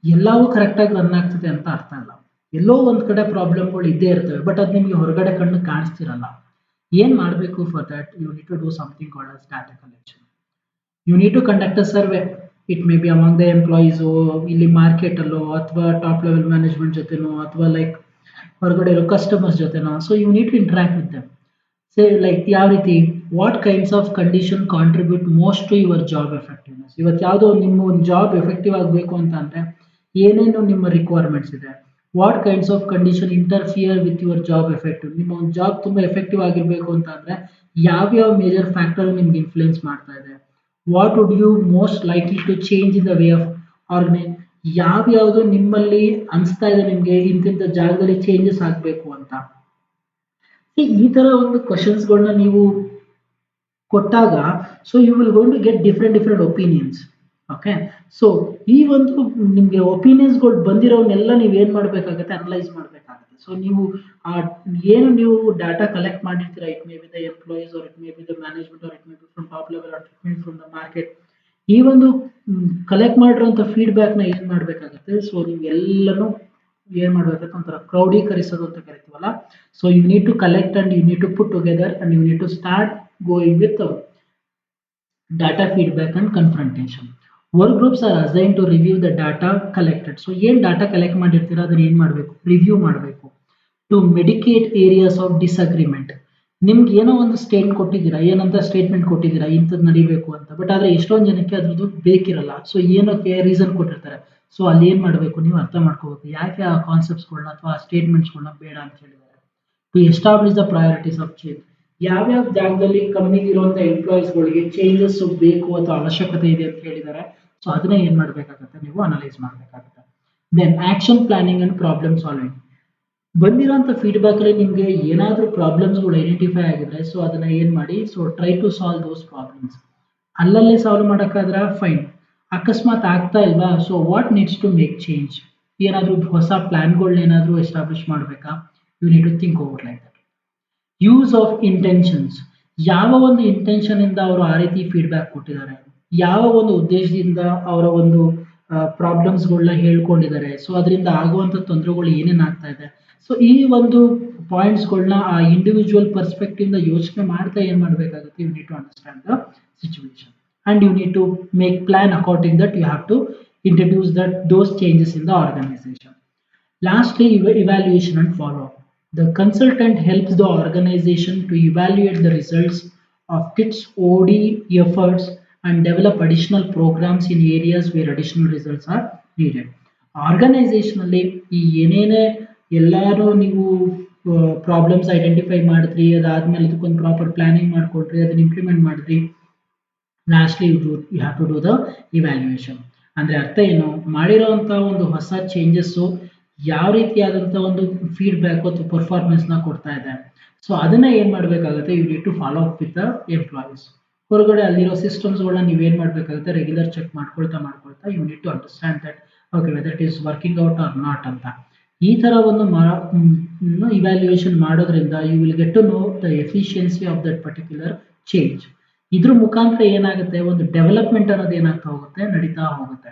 ಎಲ್ಲವೂ correct ಆಗಿ run ಆಗ್ತದೆ ಅಂತ ಅರ್ಥ ಅಲ್ಲ. ಎಲ್ಲೋ ಒಂದ್ ಕಡೆ ಪ್ರಾಬ್ಲಮ್ಗಳು ಇದ್ದೇ ಇರ್ತವೆ, ಬಟ್ ಅದು ನಿಮ್ಗೆ ಹೊರಗಡೆ ಕಣ್ಣು ಕಾಣಿಸ್ತಿರಲ್ಲ. ಏನ್ ಮಾಡಬೇಕು for that, you need to do something called as data collection. You need to conduct a survey. It may be among the ಎಂಪ್ಲಾಯೀಸು, ಇಲ್ಲಿ ಮಾರ್ಕೆಟ್ ಅಲ್ಲೋ ಅಥವಾ ಟಾಪ್ ಲೆವೆಲ್ ಮ್ಯಾನೇಜ್ಮೆಂಟ್ ಜೊತೆನೋ ಅಥವಾ ಲೈಕ್ ಹೊರಗಡೆ ಇರೋ ಕಸ್ಟಮರ್ಸ್ ಜೊತೆನೋ. So you need to interact with them. Say like ಯಾವ ರೀತಿ, what kinds of condition contribute most to your job effectiveness. ಇವತ್ತು ಯಾವುದೋ ನಿಮ್ಮ ಒಂದು ಜಾಬ್ ಎಫೆಕ್ಟಿವ್ ಆಗಬೇಕು ಅಂತ ಅಂದ್ರೆ ಏನೇನು ನಿಮ್ಮ ರಿಕ್ವೈರ್ಮೆಂಟ್ಸ್ ಇದೆ, what kinds of condition interfere with your job effective. ನಿಮ್ಮ ಒಂದು ಜಾಬ್ ತುಂಬಾ ಎಫೆಕ್ಟಿವ್ ಆಗಿರ್ಬೇಕು ಅಂತ ಅಂದ್ರೆ ಯಾವ್ಯಾವ ಮೇಜರ್ ಫ್ಯಾಕ್ಟರ್ ನಿಮ್ಗೆ ಇನ್ಫ್ಲುಯೆನ್ಸ್ ಮಾಡ್ತಾ ಇದೆ, what would you most likely to change in the way of organize. ಯಾವ್ಯಾವುದು ನಿಮ್ಮಲ್ಲಿ ಅನಿಸ್ತಾ ಇದೆ ನಿಮ್ಗೆ ಇಂತಿಂತ ಜಾಗದಲ್ಲಿ ಚೇಂಜಸ್ ಆಗ್ಬೇಕು ಅಂತ. ಈ ತರ ಒಂದು ಕ್ವಶನ್ಸ್ಗಳನ್ನ ನೀವು ಕೊಟ್ಟಾಗ so you will going to get different opinions. Okay, so ಈ ಒಂದು ನಿಮ್ಗೆ ಒಪಿನಿಯನ್ಸ್ಗಳು ಬಂದಿರೋನೆಲ್ಲ ನೀವು ಏನ್ ಮಾಡ್ಬೇಕಾಗತ್ತೆ, ಅನಲೈಸ್ ಮಾಡ್ಬೇಕಾಗುತ್ತೆ. ಸೊ ನೀವು ಆ ಏನು ನೀವು ಡಾಟಾ ಕಲೆಕ್ಟ್ ಮಾಡಿರ್ತೀರಾ, it may be the employees or it may be the management or it may be from top level or it may be from the market, ಈ ಒಂದು ಕಲೆಕ್ಟ್ ಮಾಡಿರೋಂಥ ಫೀಡ್ಬ್ಯಾಕ್ ನ ಏನ್ ಮಾಡ್ಬೇಕಾಗತ್ತೆ, ಸೊ ನೀವು ಎಲ್ಲನೂ ಏನ್ ಮಾಡ್ಬೇಕಾಗತ್ತೆ, ಒಂಥರ ಕ್ರೌಡೀಕರಿಸೋದು ಅಂತ ಕರಿತೀವಲ್ಲ. So you need to collect and you need to put together and you need to start going with data feedback and confrontation. Work groups are assigned to review the data collected. So ಏನ್ data collect ಮಾಡಿರ್ತೀರಾ ಅದನ್ನ ಏನ್ ಮಾಡಬೇಕು, review ಮಾಡಬೇಕು. To medicate areas of disagreement. ನಿಮ್ಗೆ ಏನೋ ಒಂದು ಏನಂತ ಸ್ಟೇಟ್ಮೆಂಟ್ ಕೊಟ್ಟಿದ್ದೀರಾ ಇಂಥದ್ದು ನಡಿಬೇಕು ಅಂತ, ಬಟ್ ಆದ್ರೆ ಎಷ್ಟೊಂದು ಜನಕ್ಕೆ ಅದ್ರದ್ದು ಬೇಕಿರಲ್ಲ. ಸೊ ಏನಕ್ಕೆ ರೀಸನ್ ಕೊಟ್ಟಿರ್ತಾರೆ, ಸೊ ಅಲ್ಲಿ ಏನ್ ಮಾಡಬೇಕು, ನೀವು ಅರ್ಥ ಮಾಡ್ಕೋಬೇಕು ಯಾಕೆ ಆ ಕಾನ್ಸೆಪ್ಟ್ಸ್ಗಳನ್ನ ಅಥವಾ ಆ ಸ್ಟೇಟ್ಮೆಂಟ್ಸ್ಗಳನ್ನ ಬೇಡ ಅಂತ ಹೇಳಿದ್ದಾರೆ. To establish the priorities of change. ಯಾವ್ಯಾವ ಜಾಗದಲ್ಲಿ ಕಂಪ್ನಿಗೆ ಇರುವಂತ ಎಂಪ್ಲಾಯೀಸ್ಗಳಿಗೆ ಚೇಂಜಸ್ ಬೇಕು ಅಥವಾ ಅವಶ್ಯಕತೆ ಇದೆ ಅಂತ ಹೇಳಿದ್ದಾರೆ, ಸೊ ಅದನ್ನ ಏನ್ ಮಾಡ್ಬೇಕಾಗತ್ತೆ, ನೀವು ಅನಲೈಸ್ ಮಾಡ್ಬೇಕಾಗುತ್ತೆ. Then action planning and problem solving. ಬಂದಿರೋಂಥ ಫೀಡ್ಬ್ಯಾಕ್ ಅಲ್ಲಿ ನಿಮ್ಗೆ ಏನಾದ್ರೂ ಪ್ರಾಬ್ಲಮ್ಸ್ಗಳು ಐಡೆಂಟಿಫೈ ಆಗಿದ್ರೆ, ಸೊ ಅದನ್ನ ಏನ್ ಮಾಡಿ, so try to solve those problems. ಅಲ್ಲಲ್ಲೇ ಸಾಲ್ವ್ ಮಾಡಕ್ಕಾದ್ರ ಫೈನ್, ಅಕಸ್ಮಾತ್ ಆಗ್ತಾ ಇಲ್ವಾ, so what needs to make change, ಏನಾದ್ರೂ ಹೊಸ ಪ್ಲಾನ್ಗಳನ್ನ ಏನಾದ್ರೂ ಎಸ್ಟಾಬ್ಲಿಷ್ ಮಾಡ್ಬೇಕಾ, you need to think over like that. Use of intentions. ಯಾವ ಒಂದು ಇಂಟೆನ್ಷನ್ ಇಂದ ಅವರು ಆ ರೀತಿ ಫೀಡ್ಬ್ಯಾಕ್ ಕೊಟ್ಟಿದ್ದಾರೆ, ಯಾವ ಒಂದು ಉದ್ದೇಶದಿಂದ ಅವರ ಒಂದು ಪ್ರಾಬ್ಲಮ್ಸ್ಗಳನ್ನ ಹೇಳ್ಕೊಂಡಿದ್ದಾರೆ, ಸೊ ಅದರಿಂದ ಆಗುವಂತ ತೊಂದರೆಗಳು ಏನೇನ್ ಆಗ್ತಾ ಇದೆ. ಸೊ ಈ ಒಂದು ಪಾಯಿಂಟ್ಸ್ಗಳನ್ನ ಆ ಇಂಡಿವಿಜುವಲ್ ಪರ್ಸ್ಪೆಕ್ಟಿವ್ ಇಂದ ಯೋಚನೆ ಮಾಡ್ತಾ ಏನ್ ಮಾಡ್ಬೇಕಾಗುತ್ತೆ, you need to understand the situation and you need to make plan according that you have to introduce that those changes in the organisation. Lastly, evaluation and follow-up. The consultant helps the organization to evaluate the results of its OD efforts and develop additional programs in areas where additional results are needed. Organization ಅಲ್ಲಿ ಈ ಏನೇನೇ ಎಲ್ಲಾರು ನೀವು problems identify ಮಾಡಿದ್ರಿ, ಅದಾದ್ಮೇಲೆ ಅದಕ್ಕೊಂದು proper planning ಮಾಡ್ಕೊಟ್ರಿ, ಅದನ್ನ implement ಮಾಡಿದ್ರಿ, lastly you have to do the evaluation. ಅಂದ್ರೆ ಅರ್ಥ ಏನು, ಮಾಡಿರೋಂಥ ಒಂದು ಹೊಸ ಚೇಂಜಸ್ ಯಾವ ರೀತಿಯಾದಂಥ ಒಂದು ಫೀಡ್ಬ್ಯಾಕ್ ಅಥವಾ ಪರ್ಫಾರ್ಮೆನ್ಸ್ ನ ಕೊಡ್ತಾ ಇದೆ, ಸೊ ಅದನ್ನ ಏನ್ ಮಾಡ್ಬೇಕಾಗುತ್ತೆ, you need to follow up with the employees. ಹೊರಗಡೆ ಅಲ್ಲಿರೋ ಸಿಸ್ಟಮ್ಸ್ಗಳನ್ನ ನೀವೇನ್ ಮಾಡ್ಬೇಕಾಗುತ್ತೆ, ರೆಗ್ಯುಲರ್ ಚೆಕ್ ಮಾಡ್ಕೊಳ್ತಾ you need to understand that okay whether it is working out or not ಅಂತ. ಈ ತರ ಒಂದು ಇವ್ಯಾಲ್ಯೂಯೇಷನ್ ಮಾಡೋದ್ರಿಂದ you will get to know the efficiency of that particular change. ಇದ್ರ ಮುಖಾಂತರ ಏನಾಗುತ್ತೆ, ಒಂದು ಡೆವಲಪ್ಮೆಂಟ್ ಅನ್ನೋದು ಏನಾಗ್ತಾ ಹೋಗುತ್ತೆ, ನಡೀತಾ ಹೋಗುತ್ತೆ.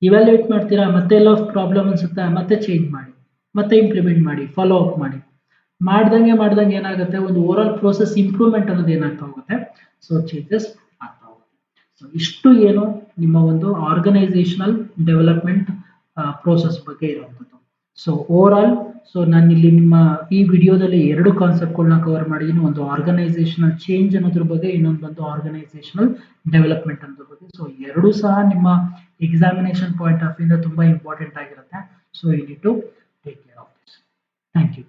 ಇವ್ಯಾಲ್ಯೂಯೇಟ್ ಮಾಡ್ತೀರಾ, ಮತ್ತೆ ಎಲ್ಲ ಪ್ರಾಬ್ಲಮ್ ಅನ್ಸುತ್ತಾ, ಮತ್ತೆ ಚೇಂಜ್ ಮಾಡಿ, ಮತ್ತೆ ಇಂಪ್ಲಿಮೆಂಟ್ ಮಾಡಿ, ಫಾಲೋ ಅಪ್ ಮಾಡಿ. ಮಾಡ್ದಂಗೆ ಏನಾಗುತ್ತೆ, ಒಂದು ಓವರ್ ಆಲ್ ಪ್ರೋಸೆಸ್ ಇಂಪ್ರೂವ್ಮೆಂಟ್ ಅನ್ನೋದು ಏನಾಗ್ತಾ ಹೋಗುತ್ತೆ, ಸೊ ಚೇಂಜಸ್ ಆಗ್ತಾ ಹೋಗುತ್ತೆ. ಸೊ ಇಷ್ಟು ಏನು ನಿಮ್ಮ ಒಂದು ಆರ್ಗನೈಸೇಷನಲ್ ಡೆವಲಪ್ಮೆಂಟ್ ಪ್ರೋಸೆಸ್ ಬಗ್ಗೆ ಇರುವಂಥದ್ದು. ಸೊ ಓವರ್ ಆಲ್, ಸೊ ನಾನು ಇಲ್ಲಿ ನಿಮ್ಮ ಈ ವಿಡಿಯೋದಲ್ಲಿ ಎರಡು ಕಾನ್ಸೆಪ್ಟ್ಗಳನ್ನ ಕವರ್ ಮಾಡಿದ್ದೀನಿ. ಒಂದು ಆರ್ಗನೈಸೇಷನಲ್ ಚೇಂಜ್ ಅನ್ನೋದ್ರ ಬಗ್ಗೆ, ಇನ್ನೊಂದು ಬಂದು ಆರ್ಗನೈಸೇಷನಲ್ ಡೆವಲಪ್ಮೆಂಟ್ ಅನ್ನೋದ್ರ ಬಗ್ಗೆ. ಸೊ ಎರಡೂ ಸಹ ನಿಮ್ಮ ಎಕ್ಸಾಮಿನೇಷನ್ ಪಾಯಿಂಟ್ ಆಫ್ ಇಂದ ತುಂಬಾ ಇಂಪಾರ್ಟೆಂಟ್ ಆಗಿರುತ್ತೆ. So you need to take care of this. Thank you.